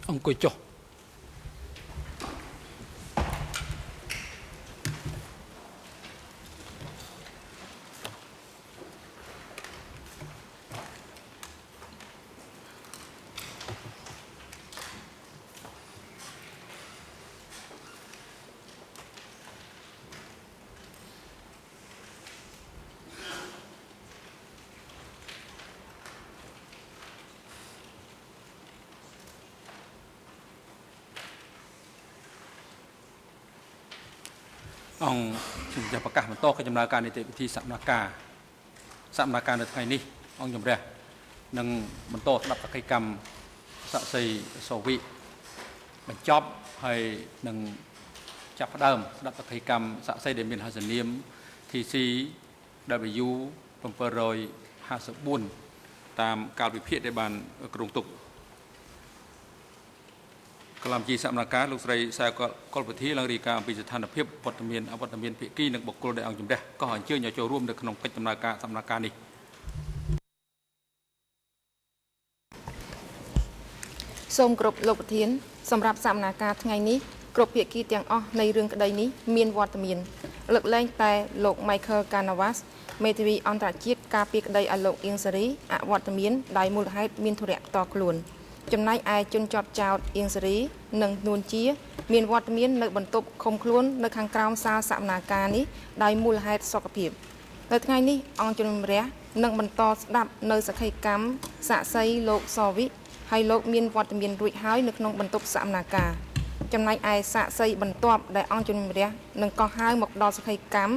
អង្គុយចុះ អង្គជំរាបប្រកាសបន្តកិច្ចដំណើរការនីតិវិធីសកម្មការនៅថ្ងៃនេះអង្គជំរះនឹងបន្តស្ដាប់សកម្មស័ក្តិសិទ្ធិសូវីបញ្ចប់ហើយនឹងចាប់ផ្ដើមស្ដាប់សកម្មស័ក្តិសិទ្ធិដែលមានហត្ថនាម TCW 754 តាមកាលវិភាគដែលបានគ្រោងទុក កលំជីសកម្មការលោកស្រីសាយកុលពធាឡើងរាយការណ៍អំពីស្ថានភាពវត្តមានភាគីនិងបុគ្គលដែលអង្គជំរះក៏អញ្ជើញឲ្យចូលរួមនៅក្នុងកិច្ចដំណើរការសកម្មការនេះសូមគោរពលោកប្រធានសម្រាប់សកម្មការថ្ងៃនេះគ្រប់ភាគីទាំងអស់នៃរឿងក្តីនេះមានវត្តមានលើកលែងតែលោក Michael Canavas មេធាវីអន្តរជាតិការពារក្តីឲ្យលោកអៀងសេរីអវត្តមានដោយមូលហេតុមានធុរៈផ្ទាល់ខ្លួនចំណែកឯជនជាប់ចោទអៀងសេរីនិងនួនជាមានវត្តមាននៅបន្ទប់ឃុំខ្លួននៅខាងក្រោមសាលសកម្មការនេះដោយមូលហេតុសុខភាពនៅថ្ងៃនេះអង្គជំរះនឹងបន្តស្ដាប់នៅសក្ខីកម្មសាក្សីលោកសវិហើយលោកមានវត្តមានរួចហើយនៅក្នុងបន្ទប់សកម្មការចំណែកឯសាក្សីបន្ទាប់ដែលអង្គជំរះនឹងកោះហៅមកដល់សក្ខីកម្ម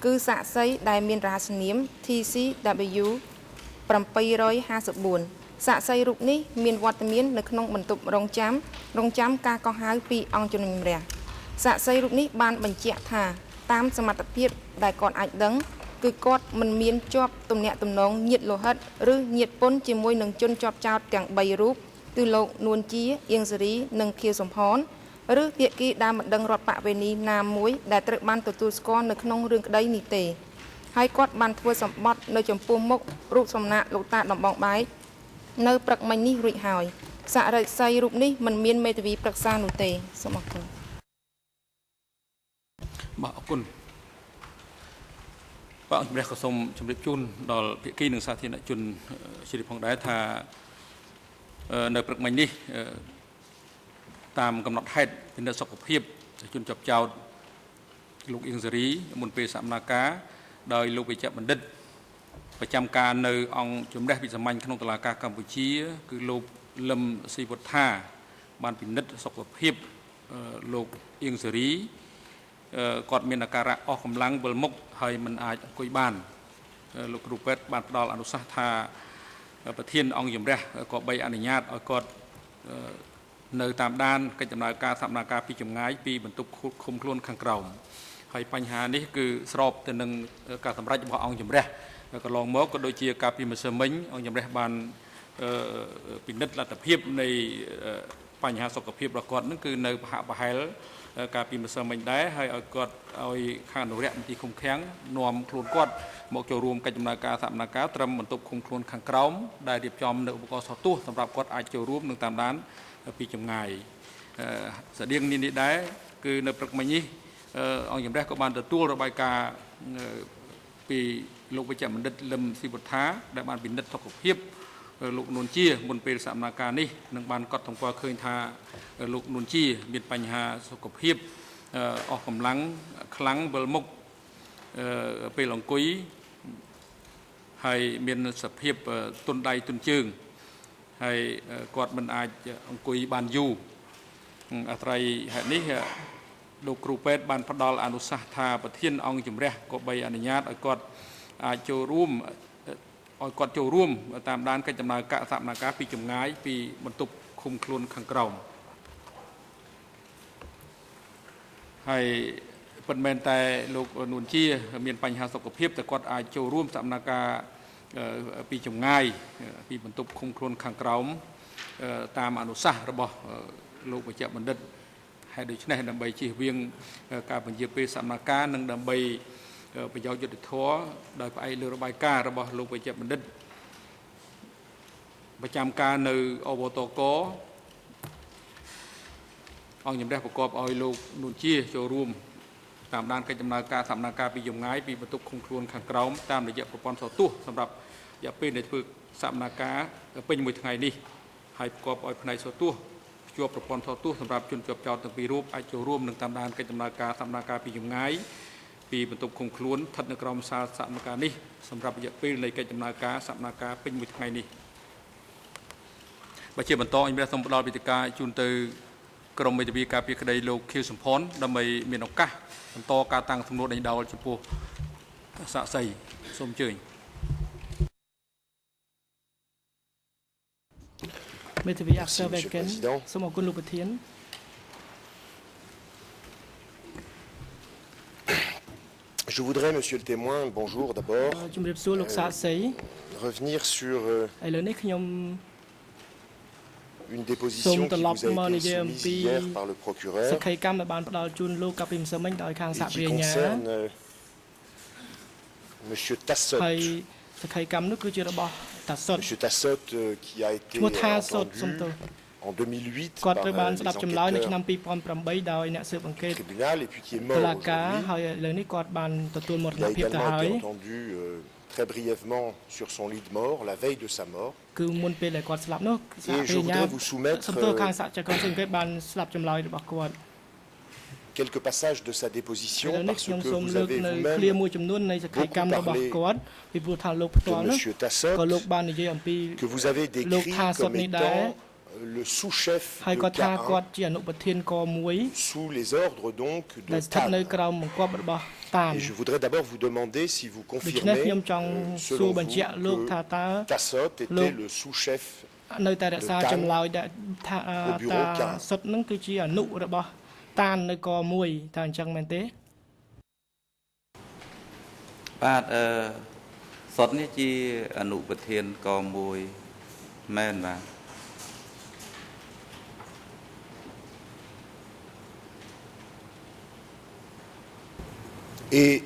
គឺសាក្សីដែលមានរហស្សនាម TCW 754 សាក្សីរូបនេះមានវត្តមាននៅក្នុងបន្ទប់រងចាំការកោះហៅពីអង្គជំរះសាក្សីរូបនេះបានបញ្ជាក់ថាតាមសមត្ថភាពដែលគាត់អាចដឹងគឺគាត់មិនមានជាប់ទំនាក់ទំនងញាតិលោហិតឬញាតិពន្ធជាមួយនឹងជនជាប់ចោទទាំង3រូបគឺលោកនួនជាអៀងសេរីនិងខៀវសំផនឬភាគីដែលមិនដឹងរដ្ឋបវេនីណាមួយដែលត្រូវបានទទួលស្គាល់នៅក្នុងរឿងក្តីនេះទេហើយគាត់បានធ្វើសម្បត្តិនៅចំពោះមុខរូបសំណាកលោកតាដំបងបែកនៅព្រឹកមិញនេះរួចហើយសារិស័យរូបនេះមិនមានមេធាវីប្រឹក្សានោះទេសូមអរគុណបាទអរគុណបាទអង្គជំរះក៏សូមជម្រាបជូនដល់ភាគីនិងសាធារណជនជ្រាបផងដែរថានៅព្រឹកមិញនេះតាមកំណត់ហេតុពិនិត្យសុខភាពជនជាប់ចោទលោកអៀងសេរីមុនពេលសកម្មការដោយលោកវិជ្ជបណ្ឌិតប្រចាំការនៅអង្គជំរះវិសាមញ្ញក្នុងតុលាការកម្ពុជាគឺលោកលឹមស៊ីវុធាបានពិនិត្យសុខភាពលោកអៀងសេរីគាត់មានអាការៈអស់កម្លាំងវិលមុខហើយមិនអាចអង្គុយបានលោកគ្រូពេទ្យបានផ្ដល់អនុសាសន៍ថាប្រធានអង្គជំរះក៏បីអនុញ្ញាតឲ្យគាត់នៅតាមដានកិច្ចដំណើរការសកម្មការពីចម្ងាយពីបន្ទប់ឃុំខ្លួនខាងក្រោមហើយបញ្ហានេះគឺស្របទៅនឹងការសម្រេចរបស់អង្គជំរះកន្លងមកក៏ដូចជាការពីម្សិលមិញអង្គជំរះបានពិនិត្យលទ្ធភាពនៃបញ្ហាសុខភាពរបស់គាត់នឹងគឺនៅប្រហាក់ប្រហែលការពីម្សិលមិញដែរហើយឲ្យគាត់ឲ្យខាងអនុរិយមន្ត្រីឃុំឃាំងនាំខ្លួនគាត់មកចូលរួមកិច្ចដំណើរការសកម្មការត្រឹមបន្ទប់ឃុំខ្លួនខាងក្រោមដែលរៀបចំនៅឧបករណ៍សោះទោសសម្រាប់គាត់អាចចូលរួមនឹងតាមដានពីចម្ងាយស្តៀងនេះដែរគឺនៅព្រឹកមិញនេះអង្គជំរះក៏បានទទួលរបាយការណ៍ពីលោកវិជ្ជបណ្ឌិតលឹមស៊ីវុធាដែលបានពិនិត្យសុខភាពលោកនួនជាមុនពេលសកម្មការនេះនឹងបានកត់សម្គាល់ឃើញថាលោកនួនជាមានបញ្ហាសុខភាពអស់កម្លាំងខ្លាំងវិលមុខពេលអង្គុយហើយមានសភាពទន់ដៃទន់ជើងហើយគាត់មិនអាចអង្គុយបានយូរអាស្រ័យហេតុនេះលោកគ្រូពេទ្យបានផ្ដល់អនុសាសន៍ថាប្រធានអង្គជំរះក៏បីអនុញ្ញាតឲ្យគាត់អាចចូលរួមតាមដានកិច្ចដំណើរការសកម្មការពីចម្ងាយពីបន្ទប់ឃុំខ្លួនខាងក្រោមហើយពិតមែនតែលោកនួនជាមានបញ្ហាសុខភាពតែគាត់អាចចូលរួមសកម្មការ ពីចម្ងាយពីបន្ទប់ឃុំខ្លួនខាងក្រោមតាមអនុសាសន៍របស់លោកវេជ្ជបណ្ឌិតហើយដូច្នេះដើម្បីជៀសវាងការពន្យាពេលសកម្មភាពនិងដើម្បីប្រយោជន៍យុត្តិធម៌ដោយផ្អែកលើរបាយការណ៍របស់លោកវេជ្ជបណ្ឌិតប្រចាំការនៅអវតកអង្គជំរះប្រកបឲ្យលោកនួនជាចូលរួមតាមដានកិច្ចដំណើរការសកម្មភាពពីចម្ងាយពីបន្ទប់ឃុំខ្លួនខាងក្រោមតាមរយៈប្រព័ន្ធសោទស្សន៍សម្រាប់រយៈពេលដែលធ្វើសកម្មភាពពេញមួយថ្ងៃនេះហើយប្រកបឲ្យផ្នែកសោទស្សន៍ភ្ជាប់ប្រព័ន្ធសោទស្សន៍សម្រាប់ជនជាប់ចោទទាំងពីររូបអាចចូលរួមនឹងតាមដានកិច្ចដំណើរការសកម្មភាពពីចម្ងាយពីបន្ទប់ឃុំខ្លួនស្ថិតនៅក្រោមសាលសកម្មភាពនេះសម្រាប់រយៈពេលនៃកិច្ចដំណើរការសកម្មភាពពេញមួយថ្ងៃនេះបើជាបន្តអញ្ញសូមផ្ដល់វិធានការជូនទៅក្រមមេធាវីការពារក្តីលោកខៀវសំផនដើម្បីមានឱកាសបន្តការតាំងសំណួរដេញដោលចំពោះសាក្សីសូមអញ្ជើញមេធាវីអាក់សើវេកិនសូមអរគុណលោកប្រធាន Je voudrais, monsieur le témoin, bonjour d'abord, ជំរាបសួរលោកសាក្សី revenir sur ឥឡូវនេះខ្ញុំ une déposition qui vous a été soumise hier par le ស procureur ក្ខីកម្មដែលបានផ្ដល់ជូនលោកកាពីម្សិលមិញដោយខាងសហ et ព្រា qui ញ្ញា concerne monsieur ហើយ Tassot. សក្ខីកម្មនោះគឺជារបស់តាសុត Monsieur Tassot qui a été ឈ្មោះថាសុតសំ entendu ទោស en 2008 គាត់ par ត្រូវបាន les ស្ដាប់ចម្លើយនៅឆ្នាំ enquêteurs 2008ដោយអ្នកស៊ើបអង្កេត du tribunal et puis qui est តុ mort លាការ aujourd'hui. ហើយឥឡូវនេះគាត់បានទទួលមរ Il ណ a ភាពទៅ également ហើយ été entendu très brièvement sur son lit de mort la veille de sa mort. គឺមុនពេលដែលគាត់ស្លាប់នោះសហ Et ព្រា je ញ្ញា voudrais vous soumettre សំទោសខាងសហជីវកម្មស៊ើបអង្កេតបានស្ដាប់ចម្លើយរបស់គាត់ quelques passages de sa ឥ déposition ឡូវនេះ parce ខ្ញុំ que សូម vous លើក avez នៅឃ្លា vous-même មួយចំនួននៃសក្ខីកម្មរបស់គាត់ពីព្រោះថាលោកផ្ទាល់ de នោះ monsieur Tassot ក៏លោកបាននិយាយអំពី que vous avezលោក décrit ថាសុត comme នេះដែរ étant le sous-chef ហើយ de គាត់ថាគា K1 ត់ជាអនុប្រធានកមួយ sous les ordres donc ដែល de ស្ថិតនៅ TAN. ក្រោមបង្គាប់របស់តាន Et je voudrais d'abord vous demander si vous ដូច្នេះ confirmez ខ្ញុំចង់សួរ selon បញ្ជាក់ vous លោកថា que តើ Tassot était Lo- le sous-chef នៅតែរក្សាចម្លើយដែលថា au bureau តា K1. សុតនឹងគឺជាអនុរបស់តាននៅកមួយតើអញ្ចឹងមែនទេ បាទសុតនេះជាអនុប្រធានកមួយមែនបាទ Et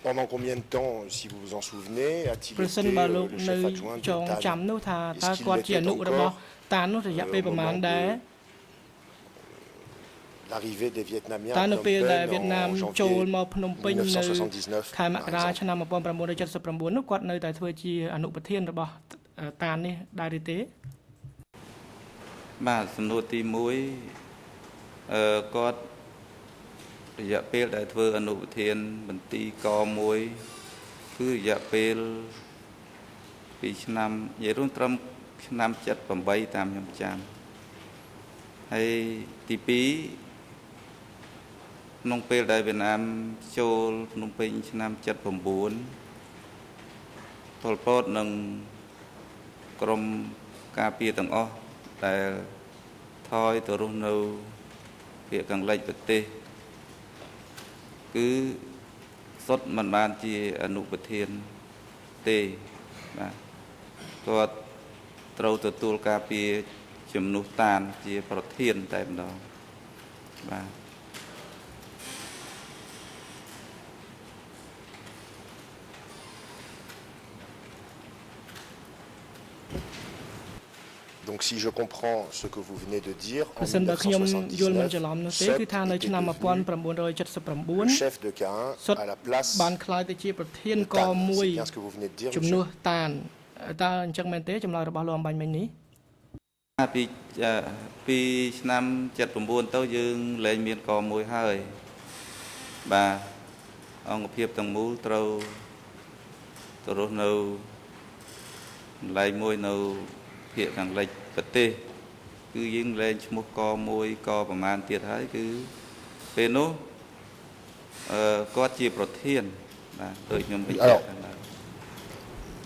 pendant combien de temps, si vous vous en souvenez, a-t-il ប្រសិន été បើលោក le នៅ chef adjoint ច de ង TAN? ចាំនោះថាតើ Est-ce qu'il គាត់ជាអនុ l'était របស់ encore តាននោះរយៈពេលប្រហែលដែរ l'arrivée des Vietnamiens តើ à នៅ Phnom ពេលដែល Penh វៀតណាម en ចូល janvier មកភ្នំពេញនៅ 1979 ខែមករា par exemple. ឆ្នាំ1979នោះគាត់នៅតែធ្វើជាអនុប្រធានរបស់តាននេះដែរឬទេ បាទសំណួរទី1គាត់រយៈពេលដែលធ្វើអនុប្រធានមន្ទីរក1គឺរយៈពេលពីឆ្នាំនិយាយរួមត្រឹមឆ្នាំ78តាមខ្ញុំចាំហើយទី2ក្នុងពេលដែលវៀតណាមចូលភ្នំពេញឆ្នាំ79ប៉ុលពតនិងក្រុមការពារទាំងអស់ដែលថយទៅរស់នៅភាគខាងលិចប្រទេសគឺសុទ្ធមិនបានជាអនុប្រធានទេបាទគាត់ត្រូវទទួលការពារជំនួសតានជាប្រធានតែម្ដងបាទ Donc si je comprends ce que vous venez de dire, ប្រ en សិនបើខ្ញុំយល់មិនច្រឡំនោះទេ 1979, គឺថានៅ Sot ឆ្នាំ était devenu le 1979 chef de K1 សុត à la place បានក្លាយទៅជាប្រធាន de ក TAN. មួយ C'est bien ce que vous venez de dire, ជំនួស monsieur. តានតើអញ្ចឹងមែនទេចម្លើយរបស់លោកអំបញ្ញមិញនេះ ពីឆ្នាំ79ទៅយើងលែងមានកមួយហើយបាទអង្គភាពទាំងមូលត្រូវទៅរស់នៅកន្លែងមួយនៅភាគខាងលិចប្រទេសគឺយើងលែងឈ្មោះកមួយកប្រមាណទៀតហើយគឺពេលនោះគាត់ជាប្រធានបាទដូចខ្ញុំបញ្ជាក់ខាងដើម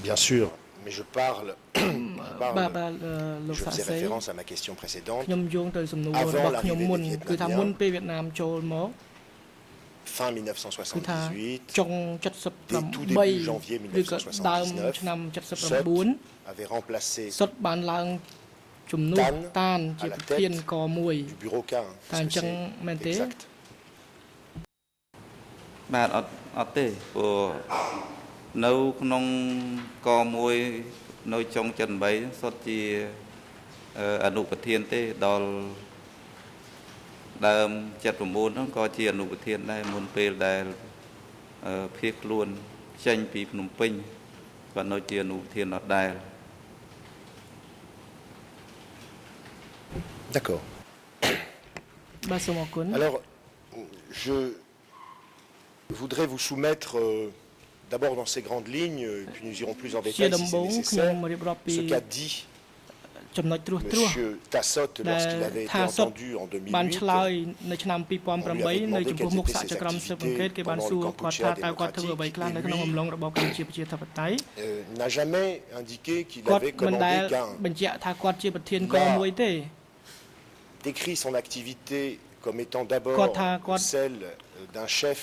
Bien sûr, mais je parle, បាទលោក je សាក់ faisais សី référence à ma question précédente. ខ្ញុំយោងទៅសំណួរ Avant របស់ខ្ញុំមុន l'arrivée des គឺថា Vietnamiens, មុនពេលវៀតណាមចូលមក fin គឺថា 1978, ចុង dès tout début janvier 73 ឬក៏ដើម 1979, ឆ្នាំ Sot 79 avait remplacé សុទ្ធបានឡើងជំនួសតានជាប្រធានកមួយ du bureau K, hein, T'as parce un que chang c'est menté? exact. បាទអត់ទេព្រោះនៅក្នុងកមួយនៅចុង78សុទ្ធជាអនុប្រធានទេដល់ដើម79ហ្នឹងក៏ជាអនុប្រធានដែរមុនពេលដែលភៀសខ្លួនចេញពីភ្នំពេញក៏នៅជាអនុប្រធានដដែល D'accord. បាទសូមអរគុណ Alors, je voudrais vous soumettre d'abord dans ces grandes lignes, puis nous irons plus en ជា détail ដំ si បូ c'est ងខ្ញុំ nécessaire, រៀបរាប់ពី ce qu'a dit ចំណុចត្រួស M. Tassot lorsqu'il Là, avait été Tassot entendu en បាន 2008. ឆ្លើយនៅឆ្នាំ 2008 នៅចំពោះមុខសហចក្រមស៊ើបអង្កេតគេបានសួរគាត់ថាតើគាត់ធ្វើអ្វីខ្លះនៅក្នុងអំឡុងរបបកម្ពុជាប្រជាធិបតេយ្យ N'a jamais indiqué qu'il គាត់ avait មិនដែល commandé qu'un បញ្ជាក់ថាគាត់ជាប្រធានកមួយទេ décrit son activité comme étant d'abordគាត់ថាគាត់ celle d'un chef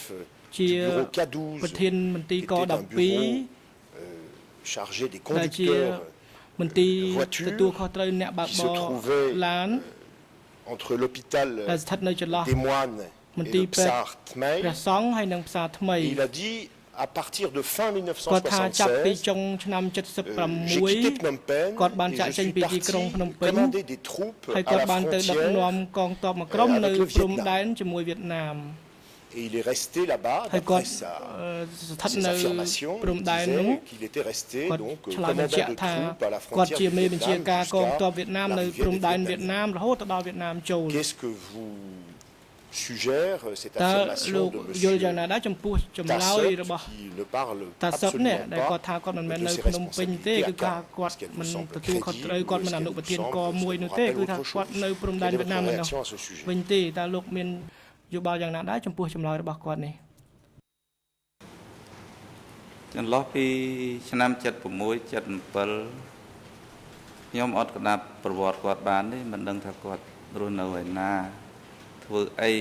ជា du bureau ប្រ K12 ធានមន្ទីរក était un bureau 12 chargé des ដែលជា conducteurs មន្ទីរ voiture ទទួលខុសត្រូវអ្នកបើក qui ប se រ trouvait ឡាន entre l'hôpital ដែលស្ថិតនៅចន្លោះ des moines et Monty le Psar ព្រះ Tmei. សង្ឃហើយនិងផ្សារថ្មី Et il a dit à partir de fin គាត់ថាចាប់ពី 1976, ចុងឆ្នាំ j'ai quitté Phnom Penh គាត់បាន et ចាក់ je ចេញ suis ពីទី parti ក្រុងភ្នំពេញ commander des troupes ហើយ à គាត់ la បានទៅដឹក frontière នាំកងទ័ពមួយក្រុម avec នៅ le ព្រំ Vietnam. ដែនជាមួយវៀតណាម Et il est resté là-bas ហើយគាត់ d'après sa ស្ថិត ses នៅ affirmations, ព្រំ il ដែននោះ disait qu'il était resté គាត់ donc ឆ្លើយបញ្ commandant ជាក់ de ថា troupes à la គាត់ frontière ជា du មេបញ្ជា Vietnam ការកងទ័ពវៀ jusqu'à តណាមនៅ l'arrivée ព្រំ des ដែនវៀត Vietnamiens. ណាមរហូតទៅដល់វៀតណាមចូល Qu'est-ce que vous suggère cette តើ affirmation លោក de យល់យ៉ាង M. ណាដែរចំពោះចម្លើយ Tassot របស់ qui ne parle តាសុតនេះ absolument ដែលគាត់ pas ថាគាត់មិនមែន de នៅ ses ភ្នំពេញទេ responsabilités គឺ à ថា Cannes. គាត់ Est-ce qu'elle មិន vous semble ទទួលខុសត្រូវ crédible គាត់ ou មិន est-ce អនុ qu'elle ប្រ vous ធាន semble ក que មួយ ça នោះ vous ទេ rappelle គឺថា autre គាត់ chose? នៅព្រំដែន Quelle វៀ est តណាម votre ឯនោះ réaction à ce sujet? វិញទេតើលោកមានយោបល់យ៉ាងណាដែរចំពោះចម្លើយរបស់គាត់នេះ ចន្លោះពីឆ្នាំ76 77ខ្ញុំអត់ក្តាប់ប្រវត្តិគាត់បានទេមិនដឹងថាគាត់រស់នៅឯណាធ្វើអី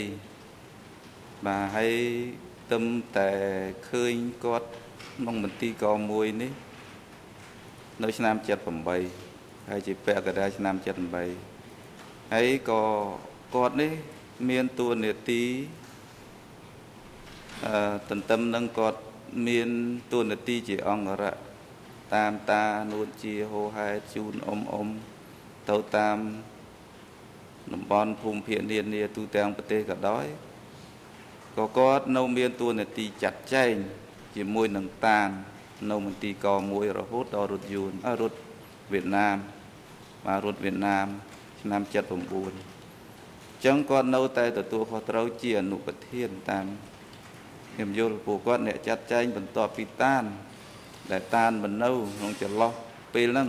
បាទហើយទឹមតែឃើញគាត់ក្នុងមន្ទីរកមួយនេះនៅឆ្នាំ78ហើយជាពាក់កណ្ដាលឆ្នាំ78ហើយក៏គាត់នេះមានតួនាទីទន្ទឹមនឹងគាត់មានតួនាទីជាអង្គរៈតាមតានួនជាហោហែជូនអ៊ំទៅតាមតំបន់ភូមិភាគនានាទូទាំងប្រទេសក៏ដោយក៏គាត់នៅមានតួនាទីចាត់ចែងជាមួយនឹងតាននៅមន្ទីរកមួយរហូតដល់រថយន្តរថវៀតណាមបាទរថវៀតណាមឆ្នាំ79អញ្ចឹងគាត់នៅតែទទួលខុសត្រូវជាអនុប្រធានតាមខ្ញុំយល់ពួកគាត់អ្នកចាត់ចែងបន្ទាប់ពីតានដែលតានមិននៅក្នុងចន្លោះពេលហ្នឹង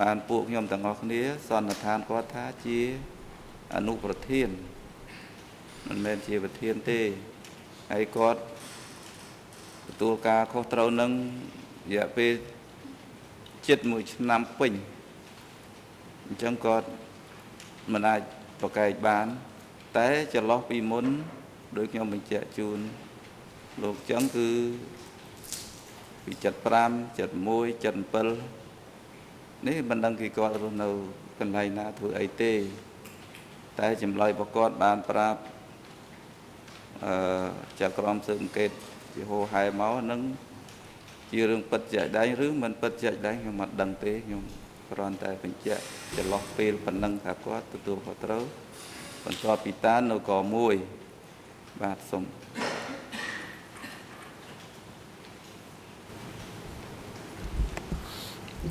បានពួកខ្ញុំទាំងអស់គ្នាសន្និដ្ឋានគាត់ថាជាអនុប្រធានមិនមែនជាប្រធានទេហើយគាត់ទទួលការខុសត្រូវនឹងរយៈពេលជិត1ឆ្នាំពេញអញ្ចឹងគាត់មិនអាចប្រកែកបានតែចន្លោះពីមុនដោយខ្ញុំបញ្ជាក់ជូនលោកចឹងគឺពី75 71 77នេះមិនដឹងគេគាត់រស់នៅកន្លែងណាធ្វើអីទេតែចម្លើយរបស់គាត់បានប្រាប់ចក្រមស៊ើបអង្កេតជាហោហែមកនឹងជារឿងពិតជាក់ដែងឬមិនពិតជាក់ដែងខ្ញុំមិនដឹងទេខ្ញុំគ្រាន់តែបញ្ជាក់ចន្លោះពេលប៉ុណ្ណឹងថាគាត់ទទួលខុសត្រូវបន្ទាប់ពីតាននៅកមួយបាទសូម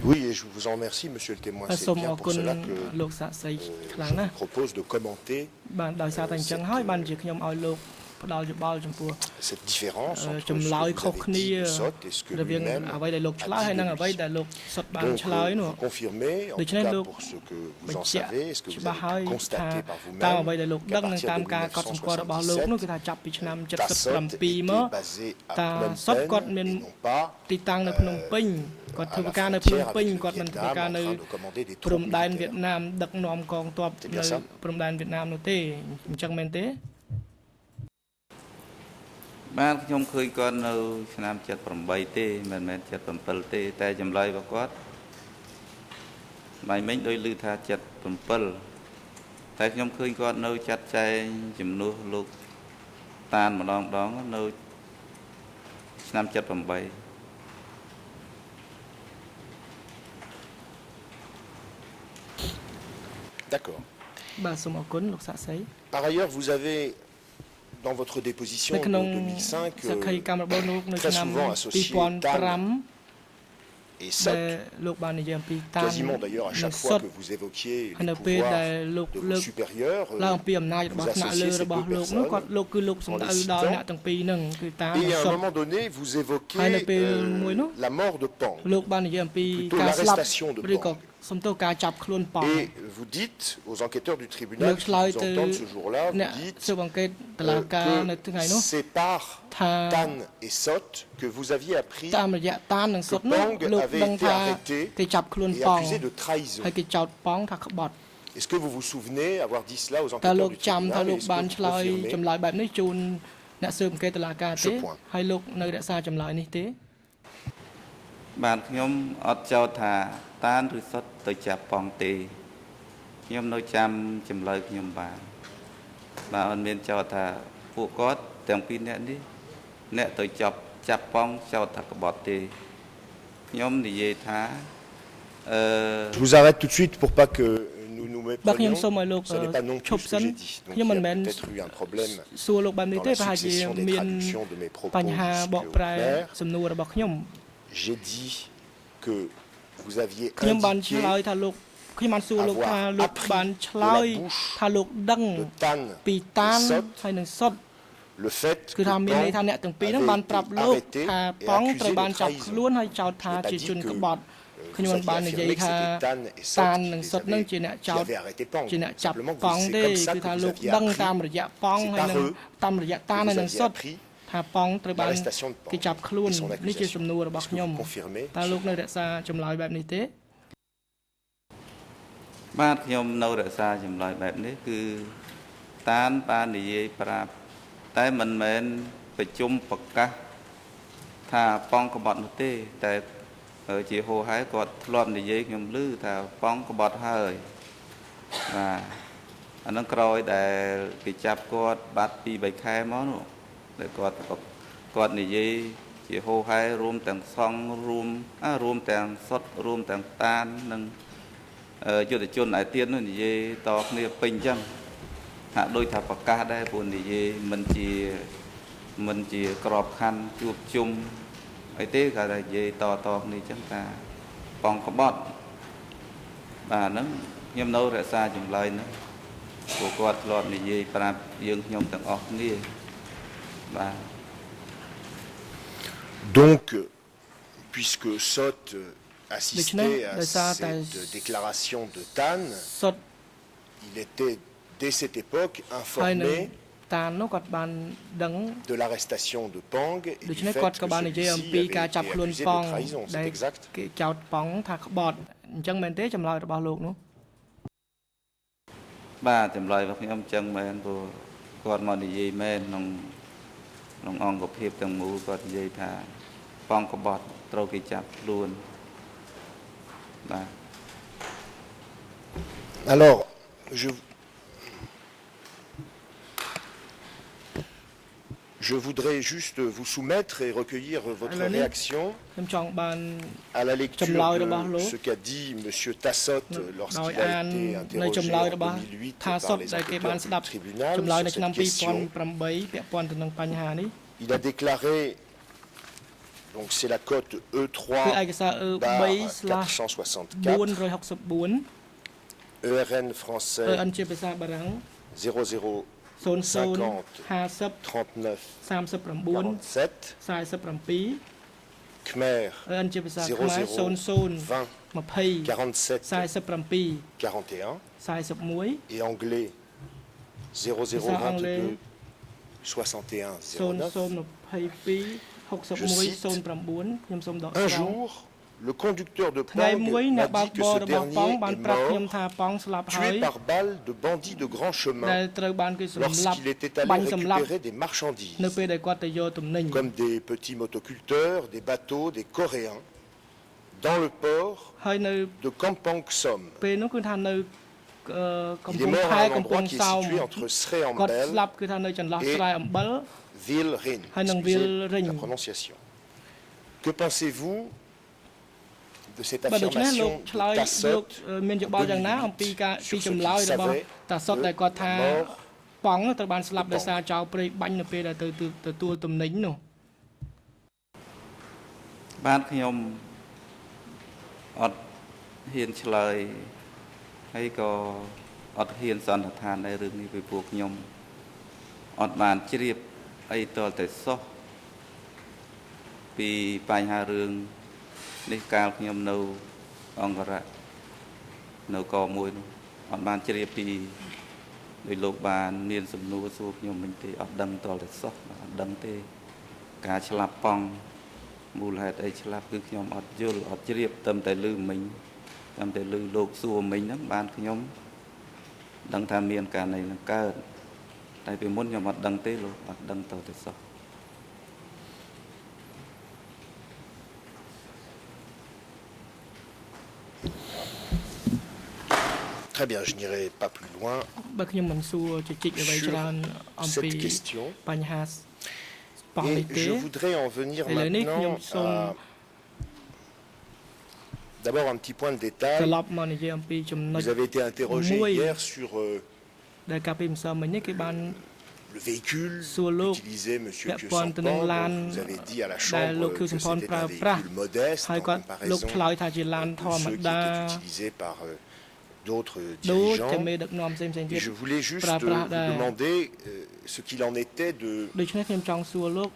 Oui, et je vous en remercie, monsieur le témoin. សូ C'est ម bien អរ pour គុណ cela que លោកសាក់សីខ្លាំង je ណាស់ vous propose de commenter បានដោយសារតែអញ្ចឹងហើយបានជាខ្ញុំឲ្យលោកផ្ដល់យោបល់ចំពោះ cette différence entre ce ចម្ que លើយ vous ខុស avez គ្នា dit de Sot et ce que រវាង lui-même អ្វីដែលលោកឆ្លើយហើយនិងអ្វីដែលលោកសុទ្ធបាន Donc, ឆ្លើយនោះ vous confirmez, en Donc, tout cas donc, pour ce que vous បញ្ en ជាក់ savez, est-ce que vous ច្បាស់ហើយ avez ថា constaté par តាមអ្វី vous-même ដែលលោក qu'à ដឹងនិង partir តាម de ការកត់សម្គាល់របស់លោកនោះគឺថាចាប់ពីឆ្នាំ Tassot 77 était មក basé à តា Phnom សុទ្ធគាត់ Penh មាន et non pas ទីតាំងនៅភ្នំពេញគាត់ à ធ្វើ la ការនៅភ្នំ frontière ពេញ avec le គាត់មិនធ្វើ Vietnam ការ en នៅ train de commander des ព្រំ troupes ដែនវៀត militaires. ណាមដឹកនាំកងទ័ព C'est នៅ bien ça? ព្រំដែនវៀតណាមនោះទេអញ្ចឹងមែនទេ បានខ្ញុំឃើញគាត់នៅឆ្នាំ78ទេមិនមែន77ទេតែចម្លើយរបស់គាត់មិនដូចឮថា77តែខ្ញុំឃើញគាត់នៅចាត់ចែងជំនួសលោកតានម្ដងនៅឆ្នាំ78 D'accord. បាទសូមអរគុណលោកសាក់សី Par ailleurs, vous avez, dans votre déposition នៅ de ក្នុង 2005, សក្ខីកម្មរបស់លោកនៅ très ឆ្នាំ souvent associé TAN 2005 et ដែល SOC, លោកបាននិយាយអំពីតាន quasiment d'ailleurs à និង chaque សុ fois ទ្ធ que vous évoquiez ហើយនៅ les ពេល pouvoirs ដែលលោក de លើ vos ក supérieurs, ឡើងអំពីអំណាចរបស់ vous ថ្នាក់លើ associez ces របស់ deux លោកនោះគាត់ personnes លោកគឺលោកសំដៅដល់អ្នកទាំងពីរហ្នឹងគឺតាន et និង à សុ un ទ្ធ moment donné, vous Hai évoquez là,ពេលមួយនោះ la mort de Pang. លោកបាននិយាយអំពី Plutôt ការស្លាប់ l'arrestation de ឬក៏ Pang. សំទោសការចាប់ខ្លួនប៉ង Et vous dites aux enquêteurs du tribunalលោក qui ឆ្លើយ vous ទៅ entendent ce jour-là, អ្នក vous dites ស៊ើបអង្កេតតុលាការនៅថ្ងៃនោះ que c'est par ថា Tan et Sot que vous aviez appris តាមរយៈតាននិងសុទ្ធនោះ Pang លោក avait ដឹង été ថា arrêté គេចាប់ខ្លួន et ប៉ង accusé de trahison. ហើយគេចោទប៉ងថាក្បត់ Est-ce que vous vous souvenez avoir dit cela aux តើ enquêteurs លោក du ចាំថា tribunal លោ et ក est-ce បាន que ឆ្លើ vous យ confirmez ចម្លើយបែបនេះជូនអ្នកស៊ើបអង្កេតតុលាការទេ Ce point. ហើយលោកនៅរក្សាចម្លើយនេះទេ បាទខ្ញុំអត់ចោទថាតានឬសុទ្ធទៅចាប់ប៉ងទេខ្ញុំនៅចាំចម្លើយខ្ញុំបានបាទអត់មានចោទថាពួកគាត់ទាំងពីរនាក់នេះអ្នកទៅចាប់ប៉ងចោទថាក្បត់ទេខ្ញុំនិយាយថាJe vous arrête tout de suite pour pas que nous nous បាទខ្ញុំ méprenions. សូមឲ្យលោក Ce n'est pas non ឈ plus ប់ ce សិ que ន j'ai dit. Donc ខ្ញុំ il មិន y a មែន peut-être eu un problème សួរលោកបែបនេះ dans ទេ la ប្រហែលជា succession des មាន traductions de mes propos បញ្ហាបក jusqu'au ប្រែ clair. សំណួររបស់ខ្ញុំ J'ai dit que vous aviez ខ្ញុំបាន indiqué ឆ្លើយថាលោកខ្ញុំបានសួរលោក avoir ថាលោក appris បានឆ្លើយ de la bouche ថាលោកដឹង de Tan ពីតាន et Sot ហើយនឹងសុទ្ធ le fait គឺ que ថាមានន័យថា Pang អ្នកទាំងពីរហ្នឹង avait បាន été ប្រាប់លោក arrêté ថា et ប៉ង accusé ត្រូវ de បានចាប់ trahison. ខ្លួនហើយចោទថា Je n'ai pas ជា dit ជន que ក្បត់ ខ្ញុំ vous មិនបាន aviez និយាយ affirmé que ថា c'était Tan et Sot តាន qui និង les សុទ្ធនឹង avaient- ជាអ្នកចោ qui ទ avaient arrêté Pang. ជាអ្នកចាប់ Simplement que ប៉ង c'est ទេ comme ça គឺ que ថា vous លោក aviez ដឹង appris តាមរយៈប៉ង C'est ហើយ par នឹង eux តាមរយៈតាន que ហើយ vous នឹង aviez សុទ្ធ appris ថាប៉ងត្រូវបាន l'arrestation de Pang គេចាប់ខ្លួន et son នេះជា accusation. សំណួររបស់ Est-ce que ខ្ញុំ vous confirmez តើលោកនៅរក្សាចម្លើយបែបនេះទេ បាទខ្ញុំនៅរក្សាចម្លើយបែបនេះគឺតានបាននិយាយប្រាប់តែមិនមែនប្រជុំប្រកាសថាប៉ងក្បត់នោះទេតែជាហោហែគាត់ធ្លាប់និយាយខ្ញុំឮថាប៉ងក្បត់ហើយបាទអានឹងក្រោយដែលគេចាប់គាត់បាត់ពី3ខែមកនោះដែលគាត់និយាយជាហោហែរួមទាំងសង្ឃរួមទាំងសុទ្ធរួមទាំងតាននិងយុទ្ធជនឯទៀតនោះនិយាយតគ្នាពេញអញ្ចឹងហាក់ដូចថាប្រកាសដែរព្រោះនិយាយមិនជាក្របខ័ណ្ឌជួបជុំអីទេគាត់ថានិយាយតគ្នាអញ្ចឹងថាប៉ងក្បត់បាទហ្នឹងខ្ញុំនៅរក្សាចម្លើយហ្នឹងព្រោះគាត់ធ្លាប់និយាយប្រាប់យើងខ្ញុំទាំងអស់គ្នាបាទ Donc, puisque Sot assistait à de ça, cette déclaration de Tan, សុទ្ធ il était dès cette époque ហើយនឹង informé តាននោះគាត់បានដឹង de l'arrestation de Pang et ដូ du ច្នេះ fait គាត់ que ក៏បាននិយាយអំ celui-ci ពី avait ការ été ចាប់ខ្លួន accusé ប៉ de ង trahison. ដែល C'est exact. គេចោទប៉ងថាក្បត់អញ្ចឹងមែនទេចម្លើយរបស់លោកនោះ បាទចម្លើយរបស់ខ្ញុំអញ្ចឹងមែនព្រោះគាត់មកនិយាយមែនក្នុងអង្គភាពទាំងមូលគាត់និយាយថាប៉ងក្បត់ត្រូវគេចាប់ខ្លួនបាទ Alors, je voudrais juste vous soumettre et recueillir votre Allez. réaction ខ្ញុំចង់បាន à la lecture Jamlao de Rabahlo. ce qu'a dit M. Tassot ដោយ lorsqu'il អា a ន été នៅ interrogé ចម្លើយ en របស់ 2008 ថា par សុទ្ធ les ដែលគេបាន enquêteurs ស្ដាប់ du tribunal ចម្លើយនៅ sur ឆ្នាំ cette question. 2008ពាក់ព័ន្ធទៅនឹងបញ្ហានេះ Il a déclaré, donc c'est la cote គឺ E3 ឯកសារ bar E3/464 464, ERN français EN ជាភាសាបារាំង 00 00 50 39 39 47, 47 Khmer EN ជាភាសាខ្មែរ 00 20 20 47 47 41 41 et anglais 0022 61 09. 0022 61 09 ខ្ញុំសូមដក Je ស្រ cite, ង់ ខ្ញុំសូមដក Un ស្រង់ jour, le conducteur de ថ្ងៃ Pang មួយអ្នក m'a បើក dit que បរ ce របស់ប៉ង dernier បាន est ប្រាប់ខ្ញុំ mort ថាប៉ងស្លាប់ហើយ tué par balle de bandits de grand ដែល chemin ត្រូវបានគេសម្លាប់ lorsqu'il était បាញ allé ់សម្លាប់ récupérer des marchandises, នៅពេលដែលគាត់ទៅយកទំនិញ comme des petits motoculteurs, des bateaux, des Coréens, dans le port ហើយនៅ de Kampong Som. ពេលនោះគឺថានៅកំ Il ព est ង់ mort ខែ à un កំពង់ endroit qui est សោម situé entre គាត់ Sré-en-Bel ស្លាប់គឺថានៅចន្លោះ et ស្រែអំបិល Ville-Rhin. Hai nang Excusez Ville-Rhin. la prononciation. Que pensez-vous de cette បើដូច្នេះលោក affirmation ឆ្លើយ de លោក Tassot មានយោបល់យ៉ាងណាអំពីការពីចម្លើយរបស់តាសុតដែលគាត់ថាប៉ងត្រូវបានស្លាប់ដោយសារចោរព្រៃបាញ់នៅពេលដែលទៅទទួលទំនិញនោះ បាទខ្ញុំអត់ហ៊ានឆ្លើយហើយក៏អត់ហ៊ានសន្និដ្ឋានในរឿងនេះពីពួកខ្ញុំអត់បានជ្រាបអីតតែសោះពីបញ្ហារឿងនេះកាលខ្ញុំនៅអង្គរៈនៅកមួយនោះអត់បានជ្រាបពីដោយលោកបានមានសំណួរសួរខ្ញុំវិញទេអត់ដឹងតតែសោះអត់ដឹងទេការឆ្លាប់ប៉ងមូលហេតុអីឆ្លាប់គឺខ្ញុំអត់យល់អត់ជ្រាបតែតែឮមិញតែតែឮលោកសួរមិញហ្នឹងបានខ្ញុំដឹងថាមានការណីនឹងកើតតែពីមុនខ្ញុំអត់ដឹងទេលោកអត់ដឹងតតែសោះ Très bien, je n'irai pas plus loin បើខ្ញុំមិនសួរជជិកអ្វីច្រើនអំពី cette question. បញ្ហាប៉ងនេះ Et ទេ je voudrais en venir Et le nez, maintenant nous sommes- à d'abord un petit point de ត្រ détail. ឡប់មកនិយាយអំពីចំណុច Vous avez été interrogé Oui. hier sur ដែលកាលពីម្សិលមិញនេះគេបាន le véhicule Sur l'eau, qu'utilisait M. ពាក់ព័ន្ធទៅនឹង Kyosampan. ឡាន Vous avez dit à la ដែល Chambre លោក que គឺសំផន c'était ប្រើ un ប្រាស់ véhicule modeste ហើយ en គាត់លោក comparaison ឆ្លើយថាជាឡាន de ធម្ម ceux qui តា étaient utilisés par d'autres ដូចជា dirigeants. មេដឹកនាំផ្សេងៗទៀត Et je voulais juste Pra- pra- vous demander ce qu'il en était de ដូច្នេះខ្ញុំចង់សួរលោក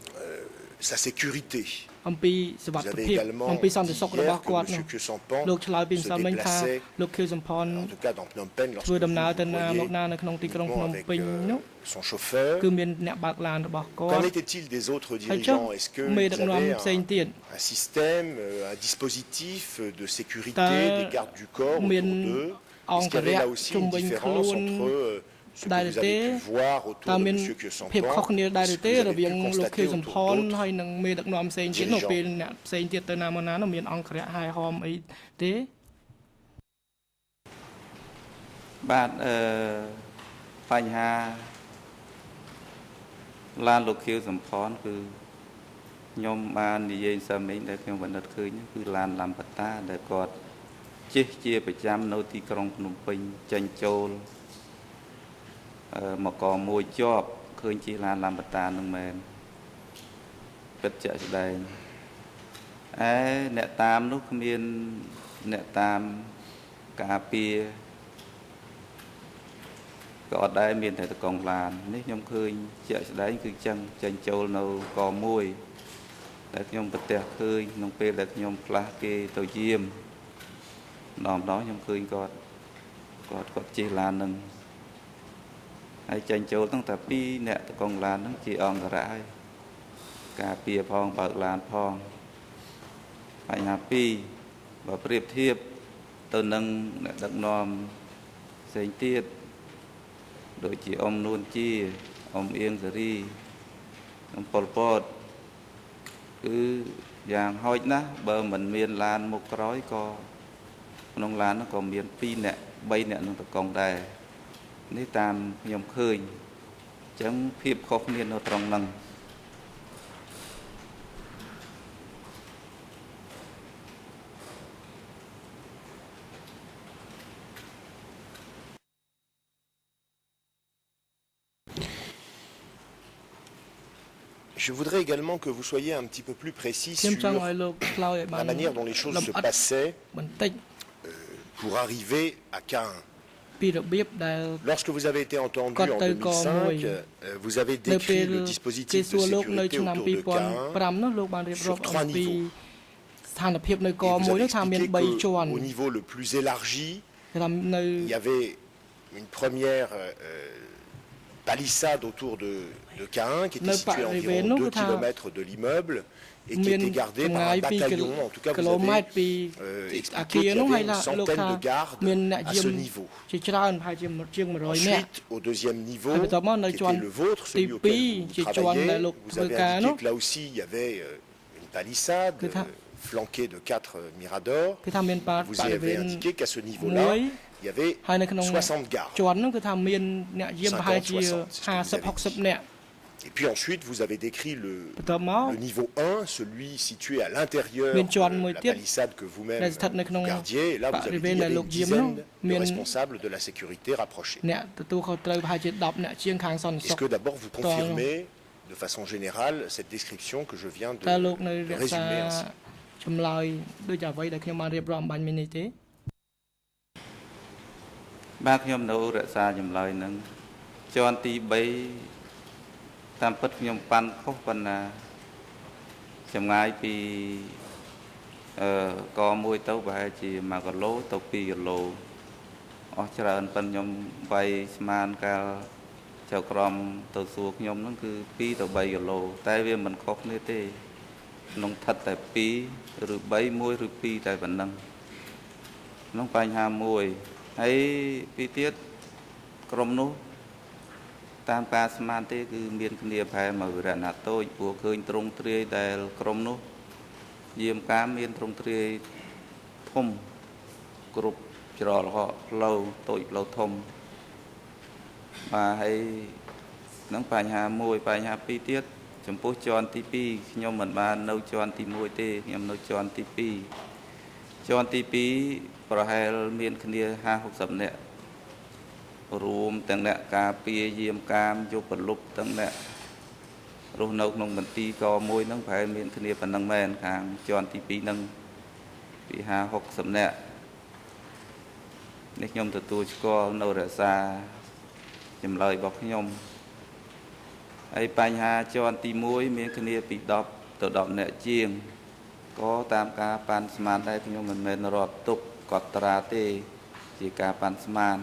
sa sécurité. អំពីសុវ Vous ត្ថិ avez ភាព également អំពីសន្តិ dit សុខរបស់ hier គាត់ que នោះ M. Kyosampan លោកឆ្លើយពីម្ se សិលមិញថា déplaçait, លោកខៀវសំផន en tout cas dans Phnom Penh, ធ្វើ lorsque ដំណើរ vous ទៅណាមក voyez ណានៅក្នុងទីក្រុងភ្នំ avec ពេញនោះ son chauffeur. គឺមានអ្នកបើកឡានរបស់គា Qu'en ត់ était-il des autres ហើយចុះ dirigeants? Est-ce que មេ vous ដឹកនាំ avez ផ្សេងទៀត un système, un dispositif de sécurité, Ta- des gardes du corps autour Mien- d'eux? Est-ceអង្គ qu'il y avait រៈ là aussi ជុំ une វិញ différence ខ្លួន entre ce que ដែរ vous ទេ avez pu voir តើ autour de មាន M. ភាពខុស Kyosampan គ្នាដែរ et ឬ ce ទេ que vous រ avez វាង pu លោកខៀវ constater សំផ autour ន d'autres ហើយនឹងមេដឹកនាំផ្សេងទៀតនោះ dirigeants. ពេលអ្នកផ្សេងទៀតទៅណាមកណានោះមានអង្គរៈហើយហមអីទេ បាទបញ្ហាឡានលោកខៀវសំផនគឺខ្ញុំបាននិយាយសិនមិញដែលខ្ញុំបាននឹកឃើញគឺឡានឡាំបតាដែលគាត់ជិះជាប្រចាំនៅទីក្រុងភ្នំពេញចេញចូលមកកមួយជាប់ឃើញជាឡានឡាំបតានឹងមែនពិតជាក់ស្ដែងអ្នកតាមនោះគ្មានអ្នកតាមការពារ ក៏អត់ដែរមានតែតកងឡាននេះខ្ញុំឃើញជាក់ស្ដែងគឺចឹងចេញចូលនៅកមួយដែលខ្ញុំប្រទះឃើញក្នុងពេលដែលខ្ញុំផ្លាស់គេទៅយាមម្ដងខ្ញុំឃើញគាត់ជិះឡាននឹងហើយចេញចូលตั้งតែ2អ្នកតកងឡានហ្នឹងជាអង្គរៈហើយការពារផងបើកឡានផងបញ្ហា2បើប្រៀបធៀបទៅនឹងអ្នកដឹកនាំផ្សេងទៀត ដូចជាអ៊ំនួនជាអ៊ំអៀងសេរីនិងប៉ុលពតគឺយ៉ាងហោចណាស់បើមិនមានឡានមុខក្រោយក៏ក្នុងឡាននោះក៏មាន2នាក់3នាក់នឹងតកងដែរនេះតាមខ្ញុំឃើញអញ្ចឹងភាពខុសគ្នានៅត្រង់ហ្នឹង Je voudrais également que vous soyez un petit peu plus précis ខ្ញុំ sur ចង់ឲ្យលោកឆ្លើយឲ្យបាន la manière dont les choses លំ se អិត passaient បន្តិច pour arriver à Caen. ពីរបៀបដែល Lorsque vous avez été entendu Quand en tu 2005, vous avez នៅពេល décrit le គេ dispositif សួ de រលោកនៅ sécurité ឆ្នាំ autour de Caen. 2005នោះលោកបានរៀបរាប់ sur អំ 3 ពី niveaux. ស្ថានភាពនៅ Et ក vous មួយ avez នោះថាមាន expliqué 3ជាន់ qu'au niveau le plus élargi, គេថានៅ il y avait une première palissade autour de Caen qui était Ne située à pas environ arriver, 2 nous, km de l'immeuble et qui était gardé par un bataillon. En tout cas, vous avez expliqué qu'il y avait une centaine de gardes à ce niveau. Ensuite, au deuxième niveau, qui était le vôtre, celui auquel vous travaillez, vous avez indiqué que là aussi, il y avait une palissade flanquée de 4 miradors. Vous avez indiqué qu'à ce niveau-là, il y avait 60 gardes. 50, Et puis ensuite, vous avez décrit le niveau 1, celui situé à l'intérieur de la palissade que vous-même gardiez. Et là, vous avez dit qu'il y avait une dizaine de responsables de la sécurité rapprochés. Est-ce que d'abord vous confirmez de façon générale cette description que je viens de résumer ainsi? ចម្លើយដូចអ្វីដែលខ្ញុំបានរៀបរាប់បាញ់មិញនេះទេ បាទខ្ញុំនៅរក្សាចម្លើយនឹងជាន់ទី3តាមពិតខ្ញុំប៉ាន់ខុសប៉ុណ្ណាចម្ងាយពីកមួយទៅប្រហែលជា1គីឡូទៅ2គីឡូអស់ច្រើនប៉ុន្តែខ្ញុំវាយស្មានកាលចៅក្រមទៅសួរខ្ញុំហ្នឹងគឺ2ទៅ3គីឡូតែវាមិនខុសគ្នាទេក្នុងថិតតែ2ឬ3 1ឬ2តែប៉ុណ្ណឹងក្នុងបញ្ហាមួយហើយពីទៀតក្រុមនោះតាមការស្មានទេគឺមានគ្នាប្រហែលមួយរណតូចព្រោះឃើញត្រង់ទ្រាយដែលក្រុមនោះយាមការមានត្រង់ទ្រាយធំគ្រប់ច្រកផ្លូវតូចផ្លូវធំបាទហើយក្នុងបញ្ហាមួយបញ្ហាពីរទៀតចំពោះជាន់ទី2ខ្ញុំមិនបាននៅជាន់ទី1ទេខ្ញុំនៅជាន់ទី2ជាន់ទី2ប្រហែលមានគ្នា50-60នាក់រួមទាំងអ្នកការពារយាមកាមយកប្រលប់ទាំងអ្នករស់នៅក្នុងមន្ទីរកមួយហ្នឹងប្រហែលមានគ្នាប៉ុណ្ណឹងមែនខាងជាន់ទី2ហ្នឹងពី50-60នាក់នេះខ្ញុំទទួលស្គាល់នៅរក្សាចម្លើយរបស់ខ្ញុំហើយបញ្ហាជាន់ទី1មានគ្នាពី10ទៅ10នាក់ជាងក៏តាមការប៉ាន់ស្មានដែរខ្ញុំមិនមែនរាប់ទុកកត់ត្រាទេជាការប៉ាន់ស្មាន